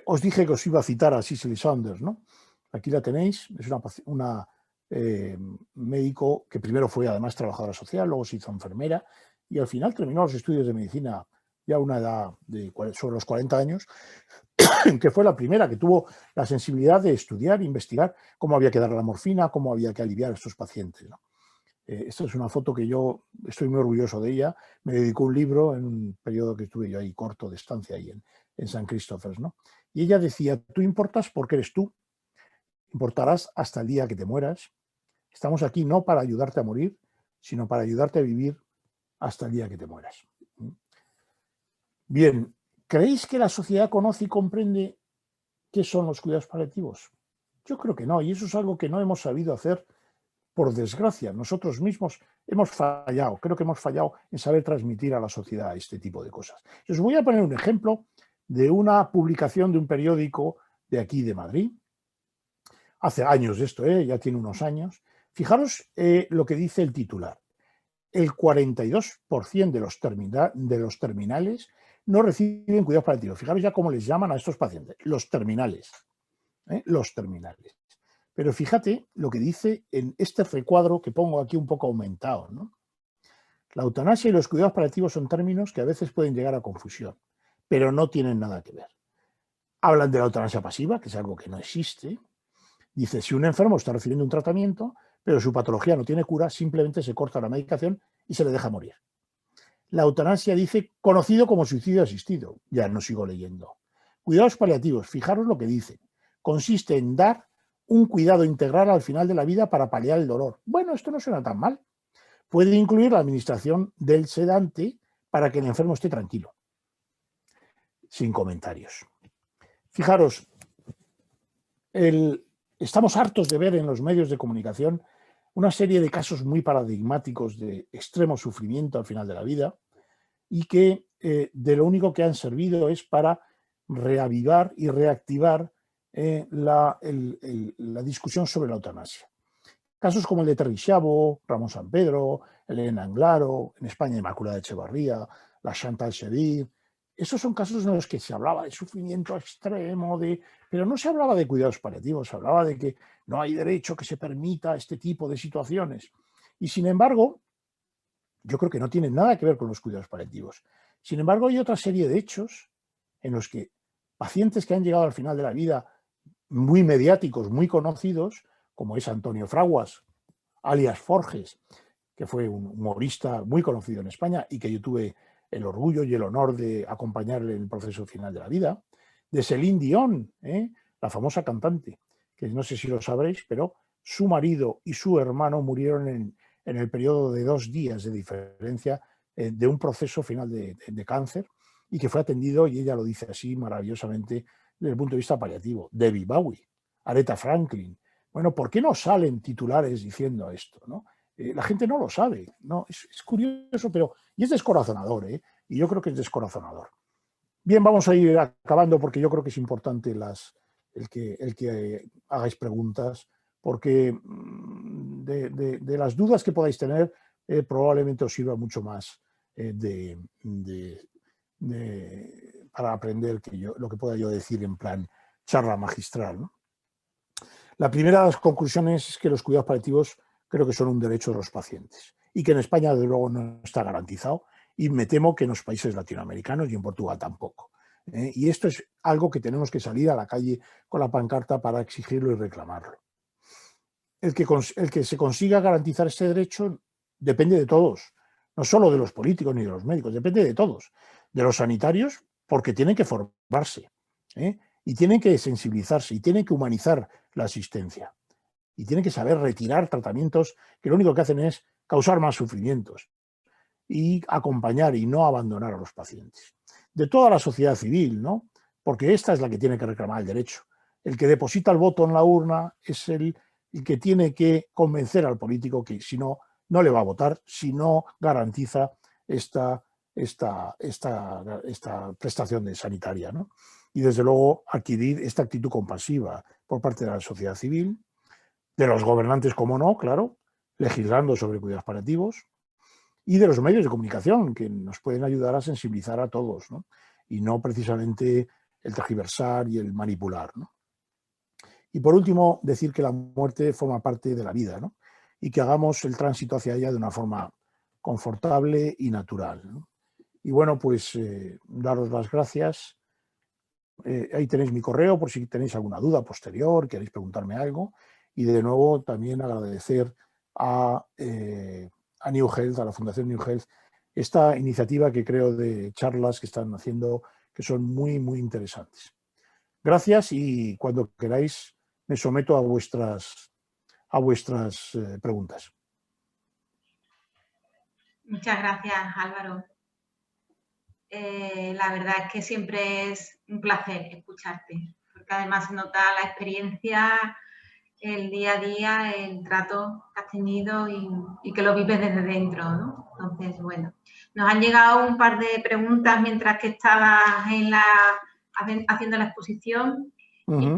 S2: Os dije que os iba a citar a Cicely Saunders, ¿no? Aquí la tenéis, es una médico que primero fue además trabajadora social, luego se hizo enfermera y al final terminó los estudios de medicina ya a una edad sobre los 40 años, que fue la primera que tuvo la sensibilidad de estudiar e investigar cómo había que dar la morfina, cómo había que aliviar a estos pacientes, ¿no? Esta es una foto que yo estoy muy orgulloso de ella. Me dedicó un libro en un periodo que estuve yo ahí corto de estancia ahí en San Christopher's, ¿no? Y ella decía: tú importas porque eres tú, importarás hasta el día que te mueras. Estamos aquí no para ayudarte a morir, sino para ayudarte a vivir hasta el día que te mueras. Bien, ¿creéis que la sociedad conoce y comprende qué son los cuidados paliativos? Yo creo que no, y eso es algo que no hemos sabido hacer. Por desgracia, nosotros mismos hemos fallado, creo que hemos fallado en saber transmitir a la sociedad este tipo de cosas. Os voy a poner un ejemplo de una publicación de un periódico de aquí de Madrid. Hace años de esto, ya tiene unos años. Fijaros lo que dice el titular. El 42% de los terminales no reciben cuidados paliativos. Fijaros ya cómo les llaman a estos pacientes, los terminales. Los terminales. Pero fíjate lo que dice en este recuadro que pongo aquí un poco aumentado, ¿no? La eutanasia y los cuidados paliativos son términos que a veces pueden llegar a confusión, pero no tienen nada que ver. Hablan de la eutanasia pasiva, que es algo que no existe. Dice: si un enfermo está recibiendo un tratamiento, pero su patología no tiene cura, simplemente se corta la medicación y se le deja morir. La eutanasia dice conocido como suicidio asistido. Ya no sigo leyendo. Cuidados paliativos, fijaros lo que dice. Consiste en dar un cuidado integral al final de la vida para paliar el dolor. Bueno, esto no suena tan mal. Puede incluir la administración del sedante para que el enfermo esté tranquilo. Sin comentarios. Fijaros, estamos hartos de ver en los medios de comunicación una serie de casos muy paradigmáticos de extremo sufrimiento al final de la vida y que de lo único que han servido es para reavivar y reactivar la discusión sobre la eutanasia. Casos como el de Terri Schiavo, Ramón Sampedro, Elena Anglaro, en España Inmaculada Echevarría, la Chantal Chedid, esos son casos en los que se hablaba de sufrimiento extremo, pero no se hablaba de cuidados paliativos, se hablaba de que no hay derecho que se permita este tipo de situaciones. Y sin embargo, yo creo que no tienen nada que ver con los cuidados paliativos. Sin embargo, hay otra serie de hechos en los que pacientes que han llegado al final de la vida muy mediáticos, muy conocidos, como es Antonio Fraguas, alias Forges, que fue un humorista muy conocido en España y que yo tuve el orgullo y el honor de acompañarle en el proceso final de la vida, de Celine Dion, la famosa cantante, que no sé si lo sabréis, pero su marido y su hermano murieron en el periodo de 2 días de diferencia de un proceso final de cáncer y que fue atendido, y ella lo dice así maravillosamente, desde el punto de vista paliativo. Debbie Bowie, Aretha Franklin. Bueno, ¿por qué no salen titulares diciendo esto, no? La gente no lo sabe, ¿no? Es curioso, pero... Y es descorazonador, ¿eh? Y yo creo que es descorazonador. Bien, vamos a ir acabando porque yo creo que es importante el que hagáis preguntas, porque de las dudas que podáis tener probablemente os sirva mucho más para aprender lo que pueda yo decir en plan charla magistral, ¿no? La primera de las conclusiones es que los cuidados paliativos creo que son un derecho de los pacientes y que en España, desde luego, no está garantizado y me temo que en los países latinoamericanos y en Portugal tampoco. Y esto es algo que tenemos que salir a la calle con la pancarta para exigirlo y reclamarlo. El que se consiga garantizar este derecho depende de todos, no solo de los políticos ni de los médicos, depende de todos, de los sanitarios, porque tienen que formarse, y tienen que sensibilizarse y tienen que humanizar la asistencia y tienen que saber retirar tratamientos que lo único que hacen es causar más sufrimientos y acompañar y no abandonar a los pacientes. De toda la sociedad civil, ¿no? Porque esta es la que tiene que reclamar el derecho. El que deposita el voto en la urna es el que tiene que convencer al político que si no, no le va a votar, si no garantiza esta prestación sanitaria, ¿no? Y desde luego adquirir esta actitud compasiva por parte de la sociedad civil, de los gobernantes, como no, claro, legislando sobre cuidados paliativos, y de los medios de comunicación, que nos pueden ayudar a sensibilizar a todos, ¿no? Y no precisamente el tergiversar y el manipular, ¿no? Y por último, decir que la muerte forma parte de la vida, ¿no? Y que hagamos el tránsito hacia ella de una forma confortable y natural, ¿no? Y bueno, pues daros las gracias. Ahí tenéis mi correo por si tenéis alguna duda posterior, queréis preguntarme algo. Y de nuevo también agradecer a New Health, a la Fundación New Health, esta iniciativa que creo de charlas que están haciendo que son muy, muy interesantes. Gracias y cuando queráis me someto a vuestras preguntas.
S3: Muchas gracias, Álvaro. La verdad es que siempre es un placer escucharte, porque además se nota la experiencia, el día a día, el trato que has tenido y que lo vives desde dentro, ¿no? Entonces, bueno, nos han llegado un par de preguntas mientras que estabas haciendo la exposición.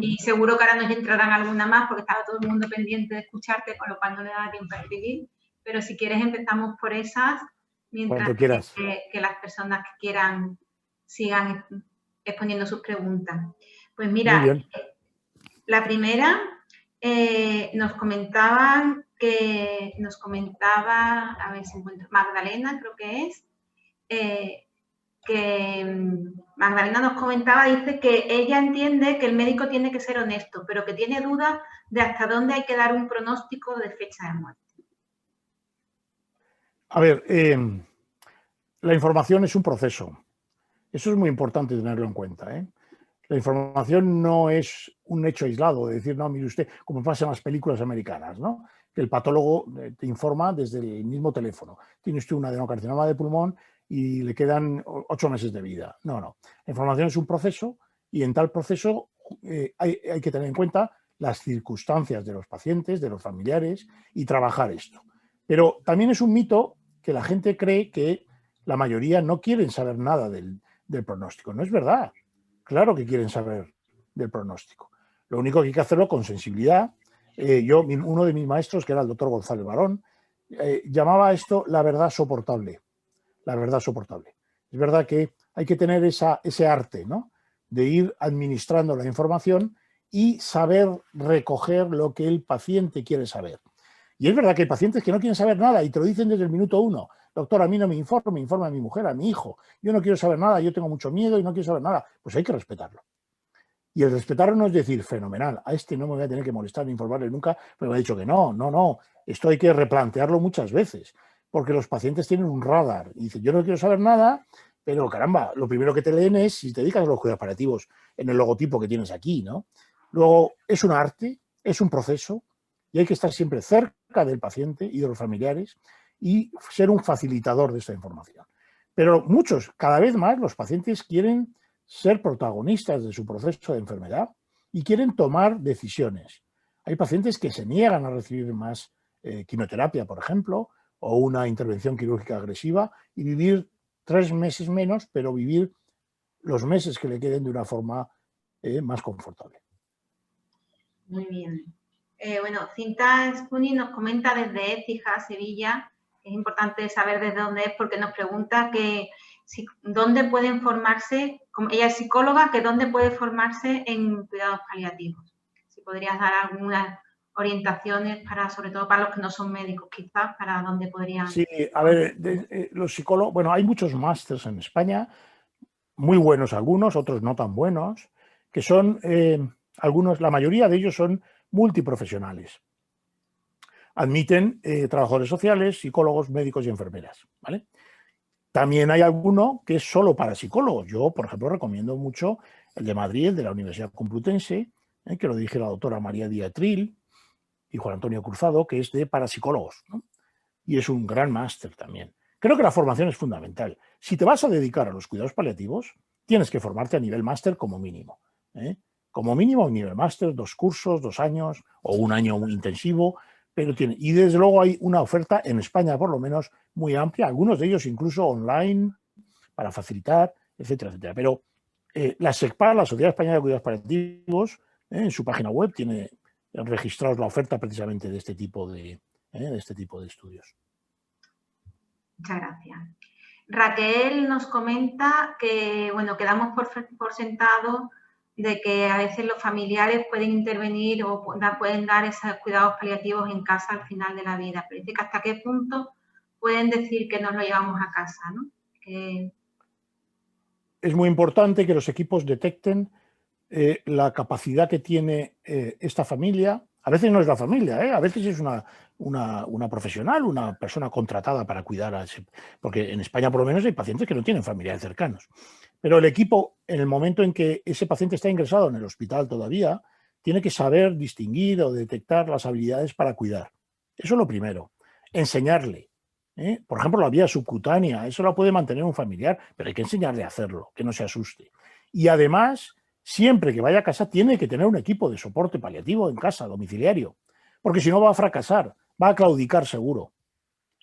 S3: Y seguro que ahora nos entrarán alguna más porque estaba todo el mundo pendiente de escucharte, con lo cual no le da tiempo a escribir. Pero si quieres empezamos por esas, mientras que las personas que quieran sigan exponiendo sus preguntas. Pues mira, la primera nos comentaba, a ver si encuentro, Magdalena creo que es, que Magdalena nos comentaba, dice que ella entiende que el médico tiene que ser honesto, pero que tiene dudas de hasta dónde hay que dar un pronóstico de fecha de muerte.
S2: A ver, la información es un proceso. Eso es muy importante tenerlo en cuenta, ¿eh? La información no es un hecho aislado, de decir, no, mire usted, como pasa en las películas americanas, ¿no? Que el patólogo te informa desde el mismo teléfono. Tiene usted un adenocarcinoma de pulmón y le quedan 8 meses de vida. No, no. La información es un proceso y en tal proceso hay que tener en cuenta las circunstancias de los pacientes, de los familiares y trabajar esto. Pero también es un mito que la gente cree que la mayoría no quieren saber nada del pronóstico. No es verdad. Claro que quieren saber del pronóstico. Lo único que hay que hacerlo con sensibilidad. Uno de mis maestros, que era el doctor González Barón, llamaba a esto la verdad soportable. La verdad soportable. Es verdad que hay que tener ese arte, ¿no?, de ir administrando la información y saber recoger lo que el paciente quiere saber. Y es verdad que hay pacientes que no quieren saber nada y te lo dicen desde el minuto 1. Doctor, a mí no me informa a mi mujer, a mi hijo. Yo no quiero saber nada, yo tengo mucho miedo y no quiero saber nada. Pues hay que respetarlo. Y el respetarlo no es decir, fenomenal, a este no me voy a tener que molestar ni informarle nunca, pero me ha dicho que no. Esto hay que replantearlo muchas veces, porque los pacientes tienen un radar. Y dicen, yo no quiero saber nada, pero caramba, lo primero que te leen es si te dedicas a los cuidados paliativos en el logotipo que tienes aquí, ¿no? Luego, es un arte, es un proceso, y hay que estar siempre cerca del paciente y de los familiares y ser un facilitador de esta información. Pero muchos, cada vez más, los pacientes quieren ser protagonistas de su proceso de enfermedad y quieren tomar decisiones. Hay pacientes que se niegan a recibir más quimioterapia, por ejemplo, o una intervención quirúrgica agresiva y vivir 3 meses menos, pero vivir los meses que le queden de una forma más confortable.
S3: Muy bien. Bueno, Cinta Spuni nos comenta desde Écija, Sevilla. Es importante saber desde dónde es porque nos pregunta que dónde pueden formarse, como ella es psicóloga, que dónde puede formarse en cuidados paliativos. Si podrías dar algunas orientaciones para, sobre todo para los que no son médicos, quizás, para dónde podrían...
S2: Sí, a ver, los psicólogos, bueno, hay muchos másters en España, muy buenos algunos, otros no tan buenos, que son, algunos, la mayoría de ellos son multiprofesionales. Admiten trabajadores sociales, psicólogos, médicos y enfermeras, ¿vale? También hay alguno que es solo para psicólogos. Yo, por ejemplo, recomiendo mucho el de Madrid, el de la Universidad Complutense, que lo dirige la doctora María Díaz Tril y Juan Antonio Cruzado, que es de parapsicólogos, ¿no? Y es un gran máster también. Creo que la formación es fundamental. Si te vas a dedicar a los cuidados paliativos, tienes que formarte a nivel máster como mínimo. Como mínimo a nivel máster, 2 cursos, 2 años o 1 año muy intensivo, pero tiene, y desde luego hay una oferta en España por lo menos muy amplia, algunos de ellos incluso online para facilitar, etcétera, etcétera. Pero la SECPA, la Sociedad Española de Cuidados Paliativos, en su página web tiene registrados la oferta precisamente de este tipo de estudios.
S3: Muchas gracias. Raquel nos comenta que, bueno, quedamos por sentado de que a veces los familiares pueden intervenir o pueden dar esos cuidados paliativos en casa al final de la vida. Pero dice que hasta qué punto pueden decir que nos lo llevamos a casa, ¿no?
S2: Es muy importante que los equipos detecten la capacidad que tiene esta familia. A veces no es la familia, a veces es una profesional, una persona contratada para cuidar a ese, porque en España por lo menos hay pacientes que no tienen familiares cercanos. Pero el equipo, en el momento en que ese paciente está ingresado en el hospital todavía, tiene que saber distinguir o detectar las habilidades para cuidar. Eso es lo primero. Enseñarle. Por ejemplo, la vía subcutánea, eso la puede mantener un familiar, pero hay que enseñarle a hacerlo, que no se asuste. Y además, siempre que vaya a casa tiene que tener un equipo de soporte paliativo en casa, domiciliario, porque si no va a fracasar, va a claudicar seguro.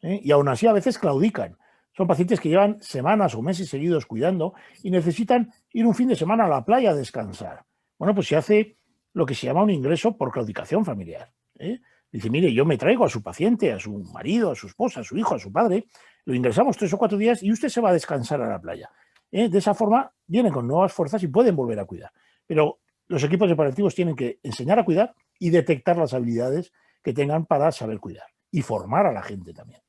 S2: Y aún así a veces claudican. Son pacientes que llevan semanas o meses seguidos cuidando y necesitan ir un fin de semana a la playa a descansar. Bueno, pues se hace lo que se llama un ingreso por claudicación familiar. Dice, mire, yo me traigo a su paciente, a su marido, a su esposa, a su hijo, a su padre, lo ingresamos 3 o 4 días y usted se va a descansar a la playa. De esa forma vienen con nuevas fuerzas y pueden volver a cuidar. Pero los equipos de paliativos tienen que enseñar a cuidar y detectar las habilidades que tengan para saber cuidar y formar a la gente también.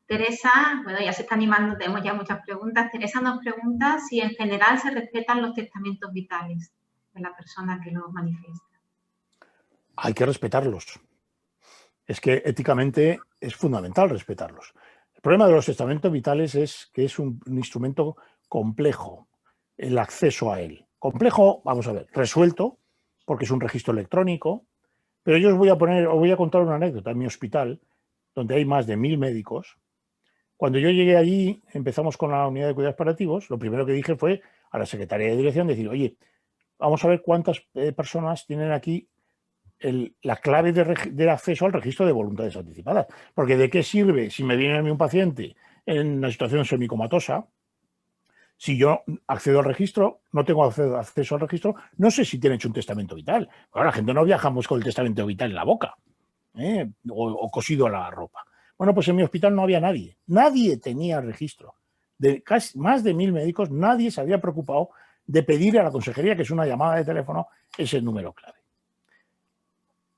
S3: Teresa, bueno, ya se está animando, tenemos ya muchas preguntas. Teresa nos pregunta si en general se respetan los testamentos vitales de la persona que los manifiesta.
S2: Hay que respetarlos. Es que éticamente es fundamental respetarlos. El problema de los testamentos vitales es que es un instrumento complejo. el acceso a él. Complejo, vamos a ver, resuelto, porque es un registro electrónico, pero yo os voy a contar una anécdota. En mi hospital, donde hay más de 1000 médicos, cuando yo llegué allí, empezamos con la unidad de cuidados paliativos, lo primero que dije fue a la secretaria de dirección decir, oye, vamos a ver cuántas personas tienen aquí la clave de acceso al registro de voluntades anticipadas. Porque ¿de qué sirve si me viene a mí un paciente en una situación semicomatosa? Si yo accedo al registro, no tengo acceso al registro, no sé si tiene hecho un testamento vital. Ahora, la gente no viajamos con el testamento vital en la boca, o cosido a la ropa. Bueno, pues en mi hospital no había nadie. Nadie tenía registro. De casi más de 1000 médicos, nadie se había preocupado de pedir a la consejería, que es una llamada de teléfono, ese número clave.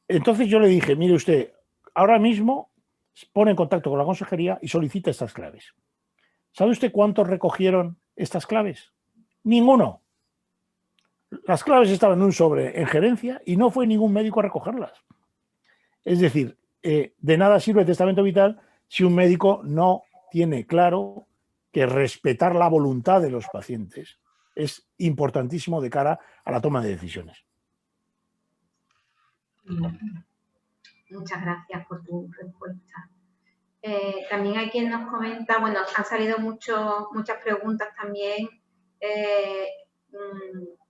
S2: Entonces yo le dije, mire usted, ahora mismo pone en contacto con la consejería y solicita estas claves. ¿Sabe usted cuántos recogieron estas claves? Ninguno. Las claves estaban en un sobre en gerencia y no fue ningún médico a recogerlas. Es decir, de nada sirve el testamento vital si un médico no tiene claro que respetar la voluntad de los pacientes es importantísimo de cara a la toma de decisiones.
S3: Muchas gracias por tu respuesta. También hay quien nos comenta, bueno, han salido muchas preguntas también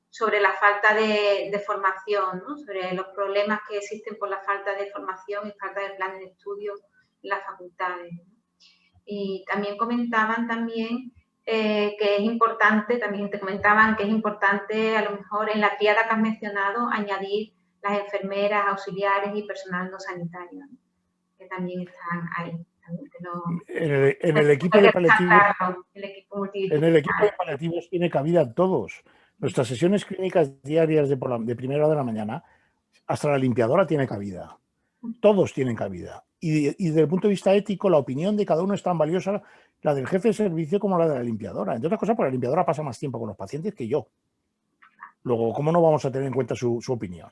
S3: sobre la falta de formación, ¿no? Sobre los problemas que existen por la falta de formación y falta de planes de estudio en las facultades, ¿no? Y también comentaban que es importante, también te comentaban que es importante a lo mejor en la tríada que has mencionado añadir las enfermeras, auxiliares y personal no sanitario, ¿no? Que también están ahí.
S2: En el equipo de paliativos tiene cabida todos. Nuestras sesiones clínicas diarias de primera hora de la mañana, hasta la limpiadora tiene cabida. Todos tienen cabida. Y desde el punto de vista ético, la opinión de cada uno es tan valiosa, la del jefe de servicio como la de la limpiadora. Entre otras cosas, porque la limpiadora pasa más tiempo con los pacientes que yo. Luego, ¿cómo no vamos a tener en cuenta su opinión?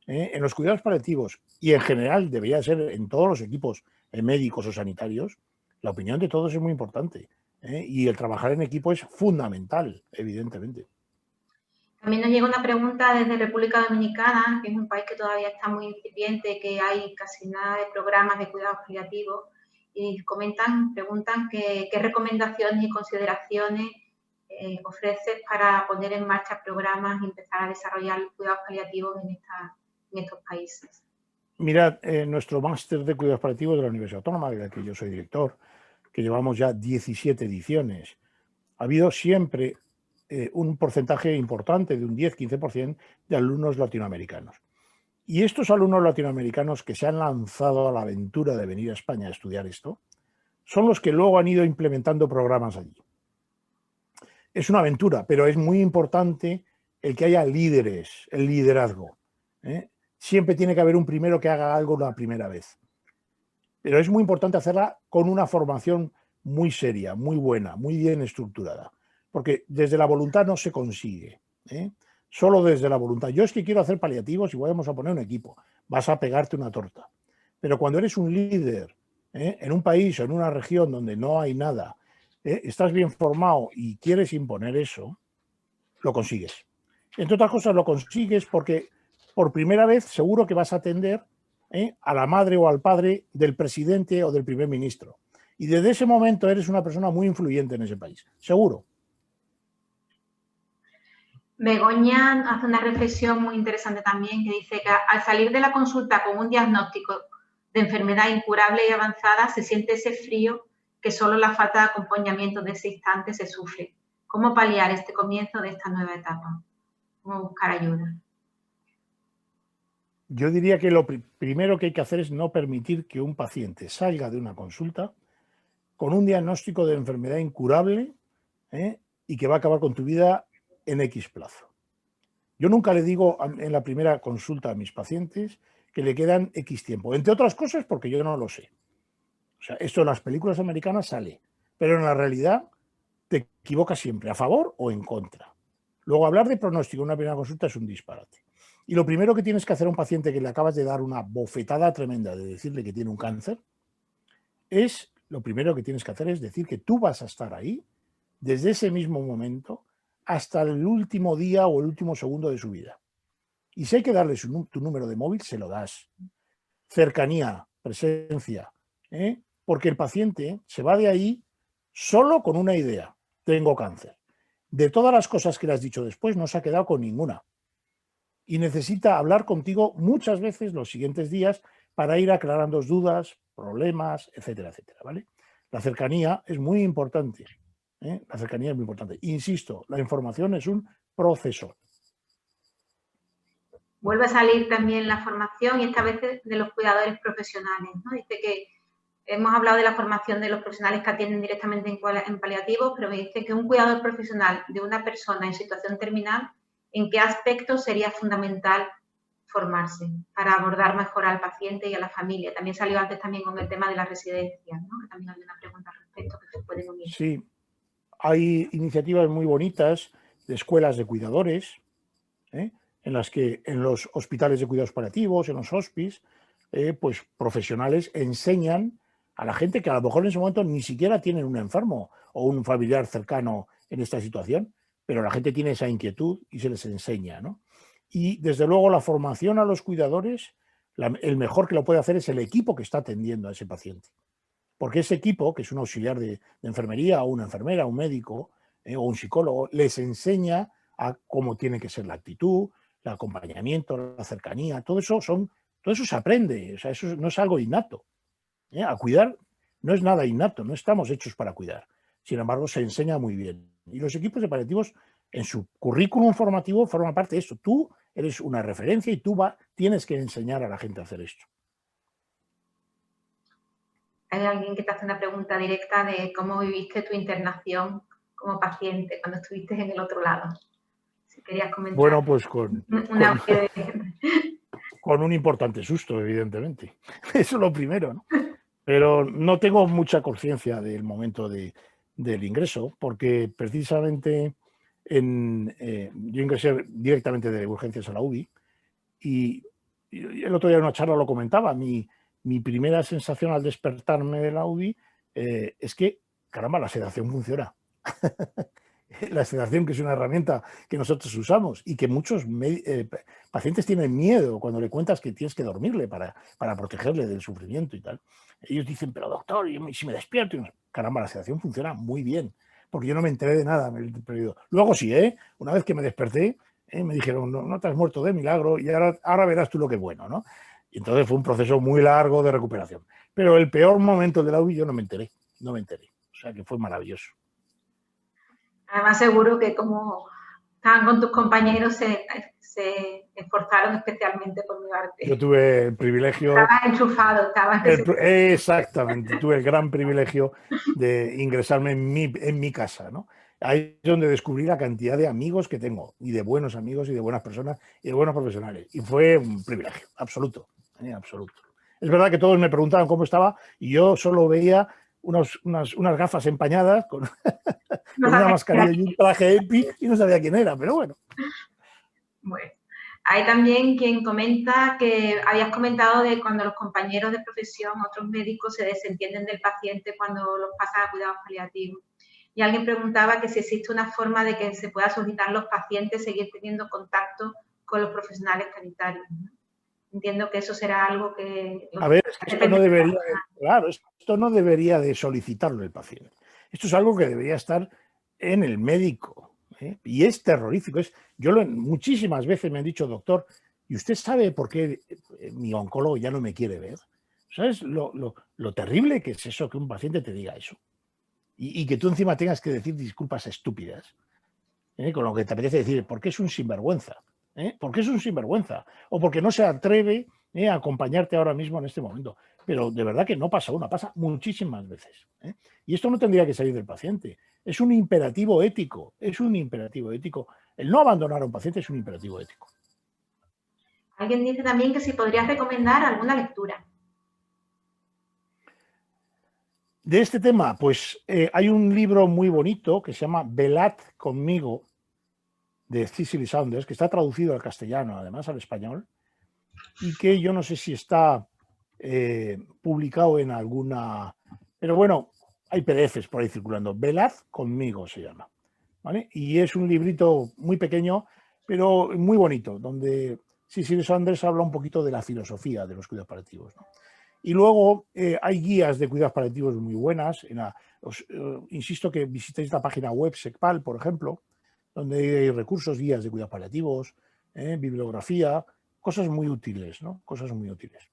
S2: En los cuidados paliativos y en general debería ser en todos los equipos médicos o sanitarios, la opinión de todos es muy importante, y el trabajar en equipo es fundamental, evidentemente.
S3: También nos llega una pregunta desde República Dominicana, que es un país que todavía está muy incipiente, que hay casi nada de programas de cuidados paliativos, y preguntan qué recomendaciones y consideraciones ofreces para poner en marcha programas y empezar a desarrollar cuidados paliativos en estos países.
S2: Mirad, nuestro máster de cuidados paliativos de la Universidad Autónoma, de la que yo soy director, que llevamos ya 17 ediciones, ha habido siempre un porcentaje importante de un 10-15% de alumnos latinoamericanos. Y estos alumnos latinoamericanos que se han lanzado a la aventura de venir a España a estudiar esto, son los que luego han ido implementando programas allí. Es una aventura, pero es muy importante el que haya líderes, el liderazgo. Siempre tiene que haber un primero que haga algo la primera vez. Pero es muy importante hacerla con una formación muy seria, muy buena, muy bien estructurada. Porque desde la voluntad no se consigue. Solo desde la voluntad. Yo es que quiero hacer paliativos y vamos a poner un equipo. Vas a pegarte una torta. Pero cuando eres un líder en un país o en una región donde no hay nada, estás bien formado y quieres imponer eso, lo consigues. Entre otras cosas, lo consigues porque por primera vez seguro que vas a atender a la madre o al padre del presidente o del primer ministro. Y desde ese momento eres una persona muy influyente en ese país, seguro.
S3: Begoña hace una reflexión muy interesante también, que dice que al salir de la consulta con un diagnóstico de enfermedad incurable y avanzada, se siente ese frío que solo la falta de acompañamiento de ese instante se sufre. ¿Cómo paliar este comienzo de esta nueva etapa? ¿Cómo buscar ayuda?
S2: Yo diría que lo primero que hay que hacer es no permitir que un paciente salga de una consulta con un diagnóstico de enfermedad incurable y que va a acabar con tu vida en X plazo. Yo nunca le digo en la primera consulta a mis pacientes que le quedan X tiempo, entre otras cosas porque yo no lo sé. O sea, esto en las películas americanas sale, pero en la realidad te equivocas siempre, a favor o en contra. Luego, hablar de pronóstico en una primera consulta es un disparate. Y lo primero que tienes que hacer a un paciente que le acabas de dar una bofetada tremenda de decirle que tiene un cáncer, lo primero que tienes que hacer es decir que tú vas a estar ahí desde ese mismo momento hasta el último día o el último segundo de su vida. Y si hay que darle tu número de móvil, se lo das. Cercanía, presencia, porque el paciente se va de ahí solo con una idea: tengo cáncer. De todas las cosas que le has dicho después, no se ha quedado con ninguna. Y necesita hablar contigo muchas veces los siguientes días para ir aclarando dudas, problemas, etcétera, etcétera, ¿vale? La cercanía es muy importante. La cercanía es muy importante. Insisto, la información es un proceso.
S3: Vuelve a salir también la formación, y esta vez de los cuidadores profesionales, ¿no? Dice que hemos hablado de la formación de los profesionales que atienden directamente en paliativos, pero me dice que un cuidador profesional de una persona en situación terminal, ¿en qué aspectos sería fundamental formarse para abordar mejor al paciente y a la familia? También salió antes también con el tema de las residencias, ¿no? Que también hay una pregunta al respecto que se puede unir.
S2: Sí, hay iniciativas muy bonitas de escuelas de cuidadores, en las que en los hospitales de cuidados paliativos, en los hospices, pues profesionales enseñan a la gente que a lo mejor en ese momento ni siquiera tienen un enfermo o un familiar cercano en esta situación, pero la gente tiene esa inquietud y se les enseña, ¿no? Y desde luego la formación a los cuidadores, el mejor que lo puede hacer es el equipo que está atendiendo a ese paciente. Porque ese equipo, que es un auxiliar de enfermería o una enfermera, un médico o un psicólogo, les enseña a cómo tiene que ser la actitud, el acompañamiento, la cercanía, todo eso se aprende, o sea, eso no es algo innato. A cuidar no es nada innato, no estamos hechos para cuidar. Sin embargo, se enseña muy bien. Y los equipos de paliativos, en su currículum formativo, forman parte de esto. Tú eres una referencia y tú tienes que enseñar a la gente a hacer esto.
S3: Hay alguien que te hace una pregunta directa de cómo viviste tu internación como paciente cuando estuviste en el otro lado. Si querías comentar.
S2: Bueno, pues con un importante susto, evidentemente. Eso es lo primero, ¿no? Pero no tengo mucha conciencia del momento del ingreso, porque precisamente yo ingresé directamente de urgencias a la UBI y el otro día en una charla lo comentaba. Mi primera sensación al despertarme de la UBI es que, caramba, la sedación funciona. La sedación, que es una herramienta que nosotros usamos y que muchos pacientes tienen miedo cuando le cuentas que tienes que dormirle para protegerle del sufrimiento y tal. Ellos dicen, pero doctor, si me despierto, caramba, la sedación funciona muy bien, porque yo no me enteré de nada en el periodo. Luego sí, una vez que me desperté, me dijeron, no te has muerto de milagro y ahora verás tú lo que es bueno, ¿no? Y entonces fue un proceso muy largo de recuperación. Pero el peor momento de la UBI yo no me enteré. O sea que fue maravilloso.
S3: Además, seguro que como estaban con tus compañeros, se esforzaron especialmente por mirarte.
S2: Yo tuve el privilegio...
S3: Estabas enchufado,
S2: Exactamente, tuve el gran privilegio de ingresarme en mi casa, ¿no? Ahí es donde descubrí la cantidad de amigos que tengo, y de buenos amigos, y de buenas personas, y de buenos profesionales. Y fue un privilegio, absoluto, absoluto. Es verdad que todos me preguntaban cómo estaba, y yo solo veía unas gafas empañadas con una mascarilla y un traje EPI, y no sabía quién era, pero bueno.
S3: Bueno, hay también quien comenta que habías comentado de cuando los compañeros de profesión, otros médicos, se desentienden del paciente cuando los pasan a cuidados paliativos. Y alguien preguntaba que si existe una forma de que se pueda solicitar los pacientes seguir teniendo contacto con los profesionales sanitarios, ¿no? Entiendo que eso será algo que...
S2: A ver, es que esto no debería de solicitarlo el paciente. Esto es algo que debería estar en el médico, y es terrorífico. Muchísimas veces me han dicho, doctor, ¿y usted sabe por qué mi oncólogo ya no me quiere ver? ¿Sabes lo terrible que es eso, que un paciente te diga eso? Y que tú encima tengas que decir disculpas estúpidas, con lo que te apetece decir, porque es un sinvergüenza. ¿Por qué es un sinvergüenza? O porque no se atreve a acompañarte ahora mismo en este momento. Pero de verdad que no pasa una, pasa muchísimas veces. Y esto no tendría que salir del paciente. Es un imperativo ético, El no abandonar a un paciente es un imperativo ético.
S3: Alguien dice también que si podrías recomendar alguna lectura.
S2: De este tema, pues hay un libro muy bonito que se llama Velad conmigo, de Cicely Saunders, que está traducido al castellano, además al español, y que yo no sé si está publicado en alguna... Pero bueno, hay PDFs por ahí circulando. Velad conmigo se llama. ¿vale? Y es un librito muy pequeño, pero muy bonito, donde Cecil Saunders habla un poquito de la filosofía de los cuidados paliativos, ¿no? Y luego hay guías de cuidados paliativos muy buenas. Insisto que visitéis la página web SECPAL, por ejemplo, donde hay recursos, guías de cuidados paliativos, bibliografía, cosas muy útiles, ¿no? Cosas muy útiles.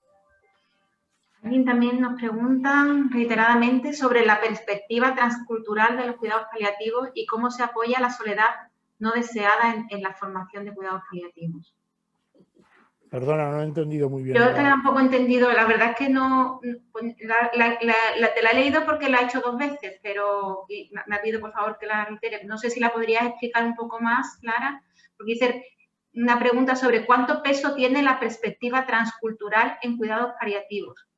S3: Alguien también nos pregunta reiteradamente sobre la perspectiva transcultural de los cuidados paliativos y cómo se apoya la soledad no deseada en la formación de cuidados paliativos.
S2: Perdona, no he entendido muy bien.
S3: Yo tampoco he entendido, la verdad es que no, te la he leído porque la he hecho 2 veces, pero me ha pedido por favor que la reitere. No sé si la podrías explicar un poco más, Clara, porque dice una pregunta sobre cuánto peso tiene la perspectiva transcultural en cuidados paliativos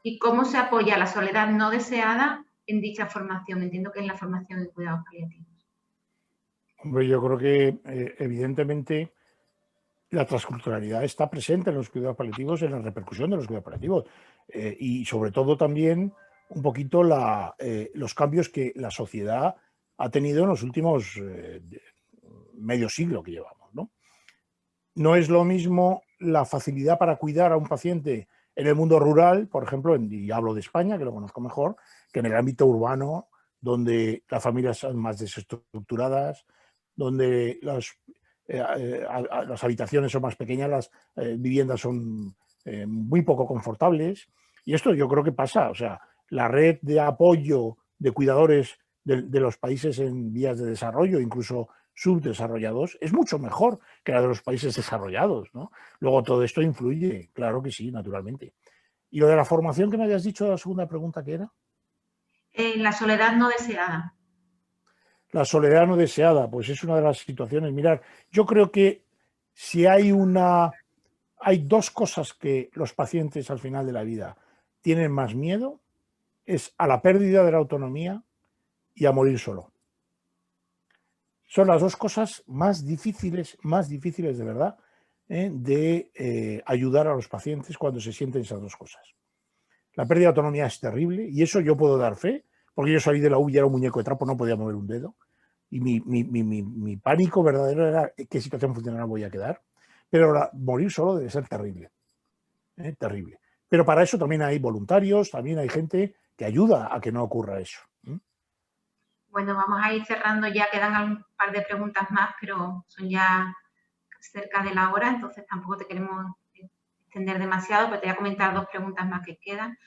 S3: y cómo se apoya la soledad no deseada en dicha formación. Entiendo que es la formación en cuidados paliativos.
S2: Hombre, yo creo que evidentemente la transculturalidad está presente en los cuidados paliativos, en la repercusión de los cuidados paliativos y sobre todo también un poquito los cambios que la sociedad ha tenido en los últimos medio siglo que llevamos, ¿no? No es lo mismo la facilidad para cuidar a un paciente en el mundo rural, por ejemplo, y hablo de España, que lo conozco mejor, que en el ámbito urbano, donde las familias son más desestructuradas, donde las habitaciones son más pequeñas, las viviendas son muy poco confortables. Y esto yo creo que pasa, o sea, la red de apoyo de cuidadores de los países en vías de desarrollo, incluso subdesarrollados, es mucho mejor que la de los países desarrollados, ¿no? Luego todo esto influye, claro que sí, naturalmente. ¿Y lo de la formación que me habías dicho, la segunda pregunta que era?
S3: La soledad no deseada.
S2: La soledad no deseada, pues es una de las situaciones. Mirar, yo creo que si hay 2 cosas que los pacientes al final de la vida tienen más miedo, es a la pérdida de la autonomía y a morir solo. Son las 2 cosas más difíciles de verdad, de ayudar a los pacientes cuando se sienten esas 2 cosas. La pérdida de autonomía es terrible y eso yo puedo dar fe, porque yo salí de la U y era un muñeco de trapo, no podía mover un dedo. Y mi pánico verdadero era qué situación funcional voy a quedar. Pero morir solo debe ser terrible. Terrible. Pero para eso también hay voluntarios, también hay gente que ayuda a que no ocurra eso.
S3: Bueno, vamos a ir cerrando ya, quedan un par de preguntas más, pero son ya cerca de la hora, entonces tampoco te queremos extender demasiado, pero te voy a comentar 2 preguntas más que quedan.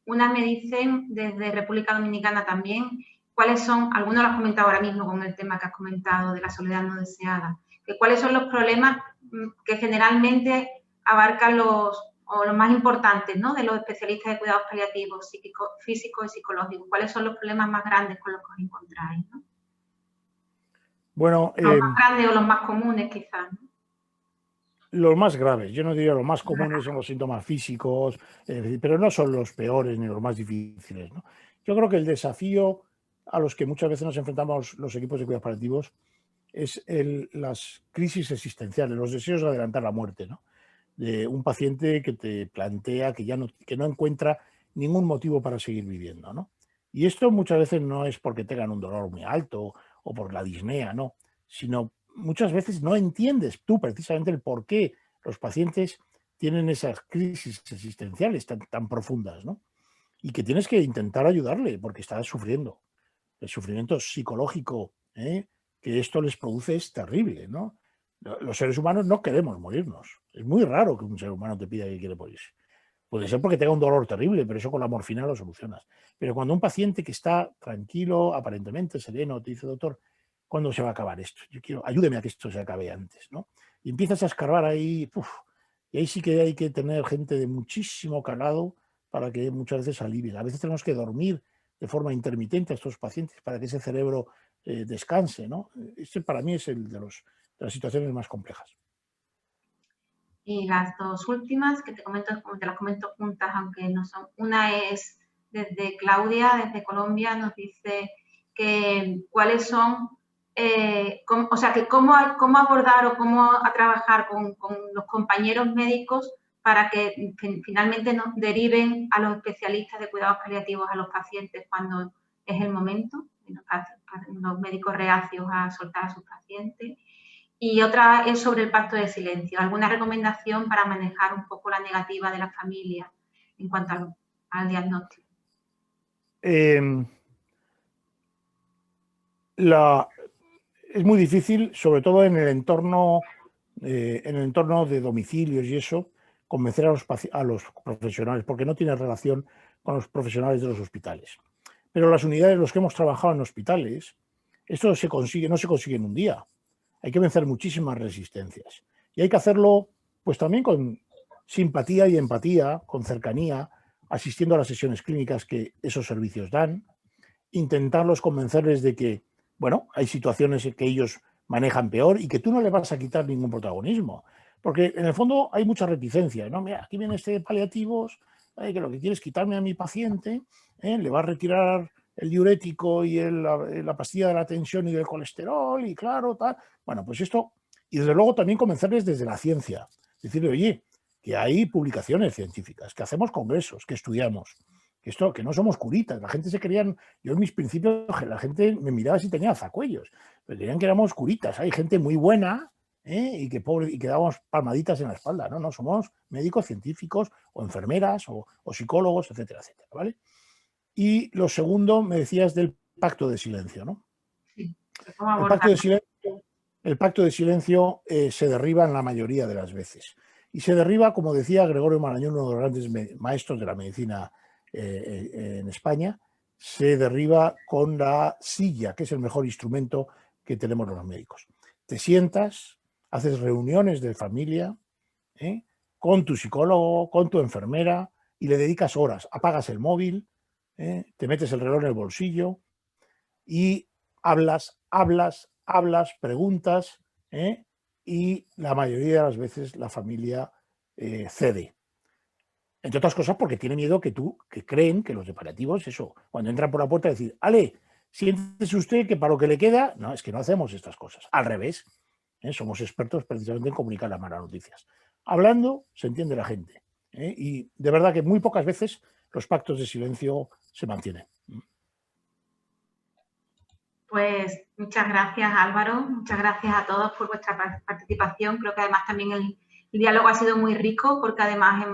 S3: Una me dicen desde República Dominicana también, ¿cuáles son, algunos lo has comentado ahora mismo con el tema que has comentado de la soledad no deseada, que cuáles son los problemas que generalmente abarcan los más importantes, ¿no?, de los especialistas de cuidados paliativos, físicos y psicológicos? ¿Cuáles son los problemas más grandes con los que os encontráis, ¿no?
S2: Bueno,
S3: los más grandes o los más comunes quizás, ¿no?
S2: Los más graves, yo no diría los más comunes son los síntomas físicos, pero no son los peores ni los más difíciles, ¿no? Yo creo que el desafío a los que muchas veces nos enfrentamos los equipos de cuidados paliativos es las crisis existenciales, los deseos de adelantar la muerte, ¿no? De un paciente que te plantea que no encuentra ningún motivo para seguir viviendo, ¿no? Y esto muchas veces no es porque tengan un dolor muy alto o por la disnea, no, sino muchas veces no entiendes tú precisamente el por qué los pacientes tienen esas crisis existenciales tan profundas, ¿no? Y que tienes que intentar ayudarle porque está sufriendo. El sufrimiento psicológico que esto les produce es terrible, ¿no? Los seres humanos no queremos morirnos. Es muy raro que un ser humano te pida que quiere morirse. Puede ser porque tenga un dolor terrible, pero eso con la morfina lo solucionas. Pero cuando un paciente que está tranquilo, aparentemente sereno, te dice, doctor, ¿cuándo se va a acabar esto? Ayúdeme a que esto se acabe antes, ¿no? Y empiezas a escarbar ahí, y ahí sí que hay que tener gente de muchísimo calado para que muchas veces alivie. A veces tenemos que dormir de forma intermitente a estos pacientes para que ese cerebro descanse, ¿no? Este para mí es de las situaciones más complejas.
S3: Y las 2 últimas, que te las comento juntas, aunque no son. Una es desde Claudia, desde Colombia, nos dice que cuáles son, cómo abordar o cómo trabajar con los compañeros médicos para que finalmente nos deriven a los especialistas de cuidados paliativos a los pacientes cuando es el momento. Y no es fácil. los médicos reacios a soltar a sus pacientes. Y otra es sobre el pacto de silencio. ¿Alguna recomendación para manejar un poco la negativa de la familia en cuanto al diagnóstico?
S2: Es muy difícil, sobre todo en el entorno de domicilios y eso, convencer a los profesionales, porque no tiene relación con los profesionales de los hospitales. Pero las unidades, los que hemos trabajado en hospitales, esto no se consigue en un día. Hay que vencer muchísimas resistencias. Y hay que hacerlo pues también con simpatía y empatía, con cercanía, asistiendo a las sesiones clínicas que esos servicios dan, intentarlos convencerles de que, bueno, hay situaciones que ellos manejan peor y que tú no le vas a quitar ningún protagonismo. Porque en el fondo hay mucha reticencia, ¿no? Mira, aquí viene este de paliativos, que lo que quiere es quitarme a mi paciente, le va a retirar el diurético y la pastilla de la tensión y del colesterol y claro, tal. Bueno, pues esto, y desde luego también convencerles desde la ciencia. Decirle, oye, que hay publicaciones científicas, que hacemos congresos, que estudiamos, que no somos curitas. La gente se creían, yo en mis principios, la gente me miraba si tenía zacuellos, pero creían que éramos curitas. Hay gente muy buena y que dábamos palmaditas en la espalda. No, somos médicos científicos o enfermeras o psicólogos, etcétera, etcétera, ¿vale? Y lo segundo, me decías del pacto de silencio, ¿no?
S3: Sí,
S2: el pacto de silencio se derriba en la mayoría de las veces. Y se derriba, como decía Gregorio Marañón, uno de los grandes maestros de la medicina en España, se derriba con la silla, que es el mejor instrumento que tenemos los médicos. Te sientas, haces reuniones de familia con tu psicólogo, con tu enfermera y le dedicas horas. Apagas el móvil, te metes el reloj en el bolsillo y hablas, preguntas y la mayoría de las veces la familia cede. Entre otras cosas porque tiene miedo que creen que los de paliativos, eso, cuando entran por la puerta decir, ale, siéntese usted que para lo que le queda, no, es que no hacemos estas cosas. Al revés, somos expertos precisamente en comunicar las malas noticias. Hablando se entiende la gente y de verdad que muy pocas veces los pactos de silencio se mantienen.
S3: Pues muchas gracias, Álvaro. Muchas gracias a todos por vuestra participación. Creo que además también el diálogo ha sido muy rico porque además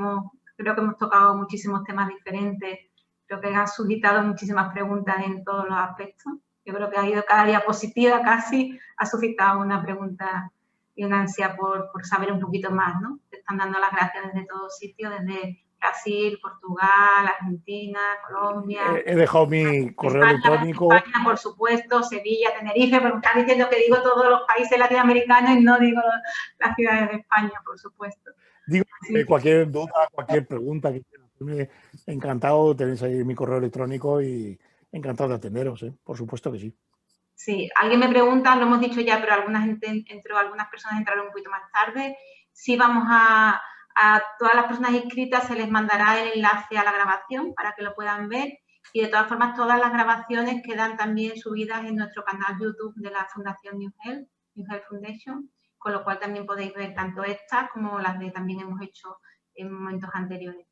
S3: creo que hemos tocado muchísimos temas diferentes. Creo que ha suscitado muchísimas preguntas en todos los aspectos. Yo creo que ha ido cada diapositiva casi, ha suscitado una pregunta y una ansia por saber un poquito más, ¿no? Te están dando las gracias desde todos sitios, desde Brasil, Portugal, Argentina, Colombia.
S2: He dejado mi correo electrónico.
S3: España, por supuesto, Sevilla, Tenerife, pero me están diciendo que digo todos los países latinoamericanos y no digo las ciudades de España, por supuesto.
S2: Digo, cualquier duda, cualquier pregunta que quieran hacerme, encantado, tenéis ahí mi correo electrónico y encantado de atenderos, por supuesto que sí.
S3: Sí, alguien me pregunta, lo hemos dicho ya, pero algunas personas entraron un poquito más tarde. Sí, vamos a todas las personas inscritas se les mandará el enlace a la grabación para que lo puedan ver y de todas formas todas las grabaciones quedan también subidas en nuestro canal YouTube de la Fundación New Health Foundation, con lo cual también podéis ver tanto estas como las que también hemos hecho en momentos anteriores.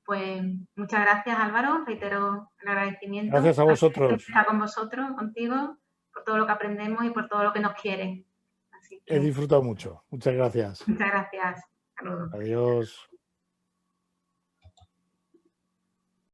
S3: Pues muchas gracias, Álvaro, reitero el agradecimiento.
S2: Gracias a vosotros.
S3: Estar con vosotros, contigo, por todo lo que aprendemos y por todo lo que nos quieren.
S2: He disfrutado mucho. Muchas gracias.
S3: Muchas gracias. Saludos.
S2: Adiós.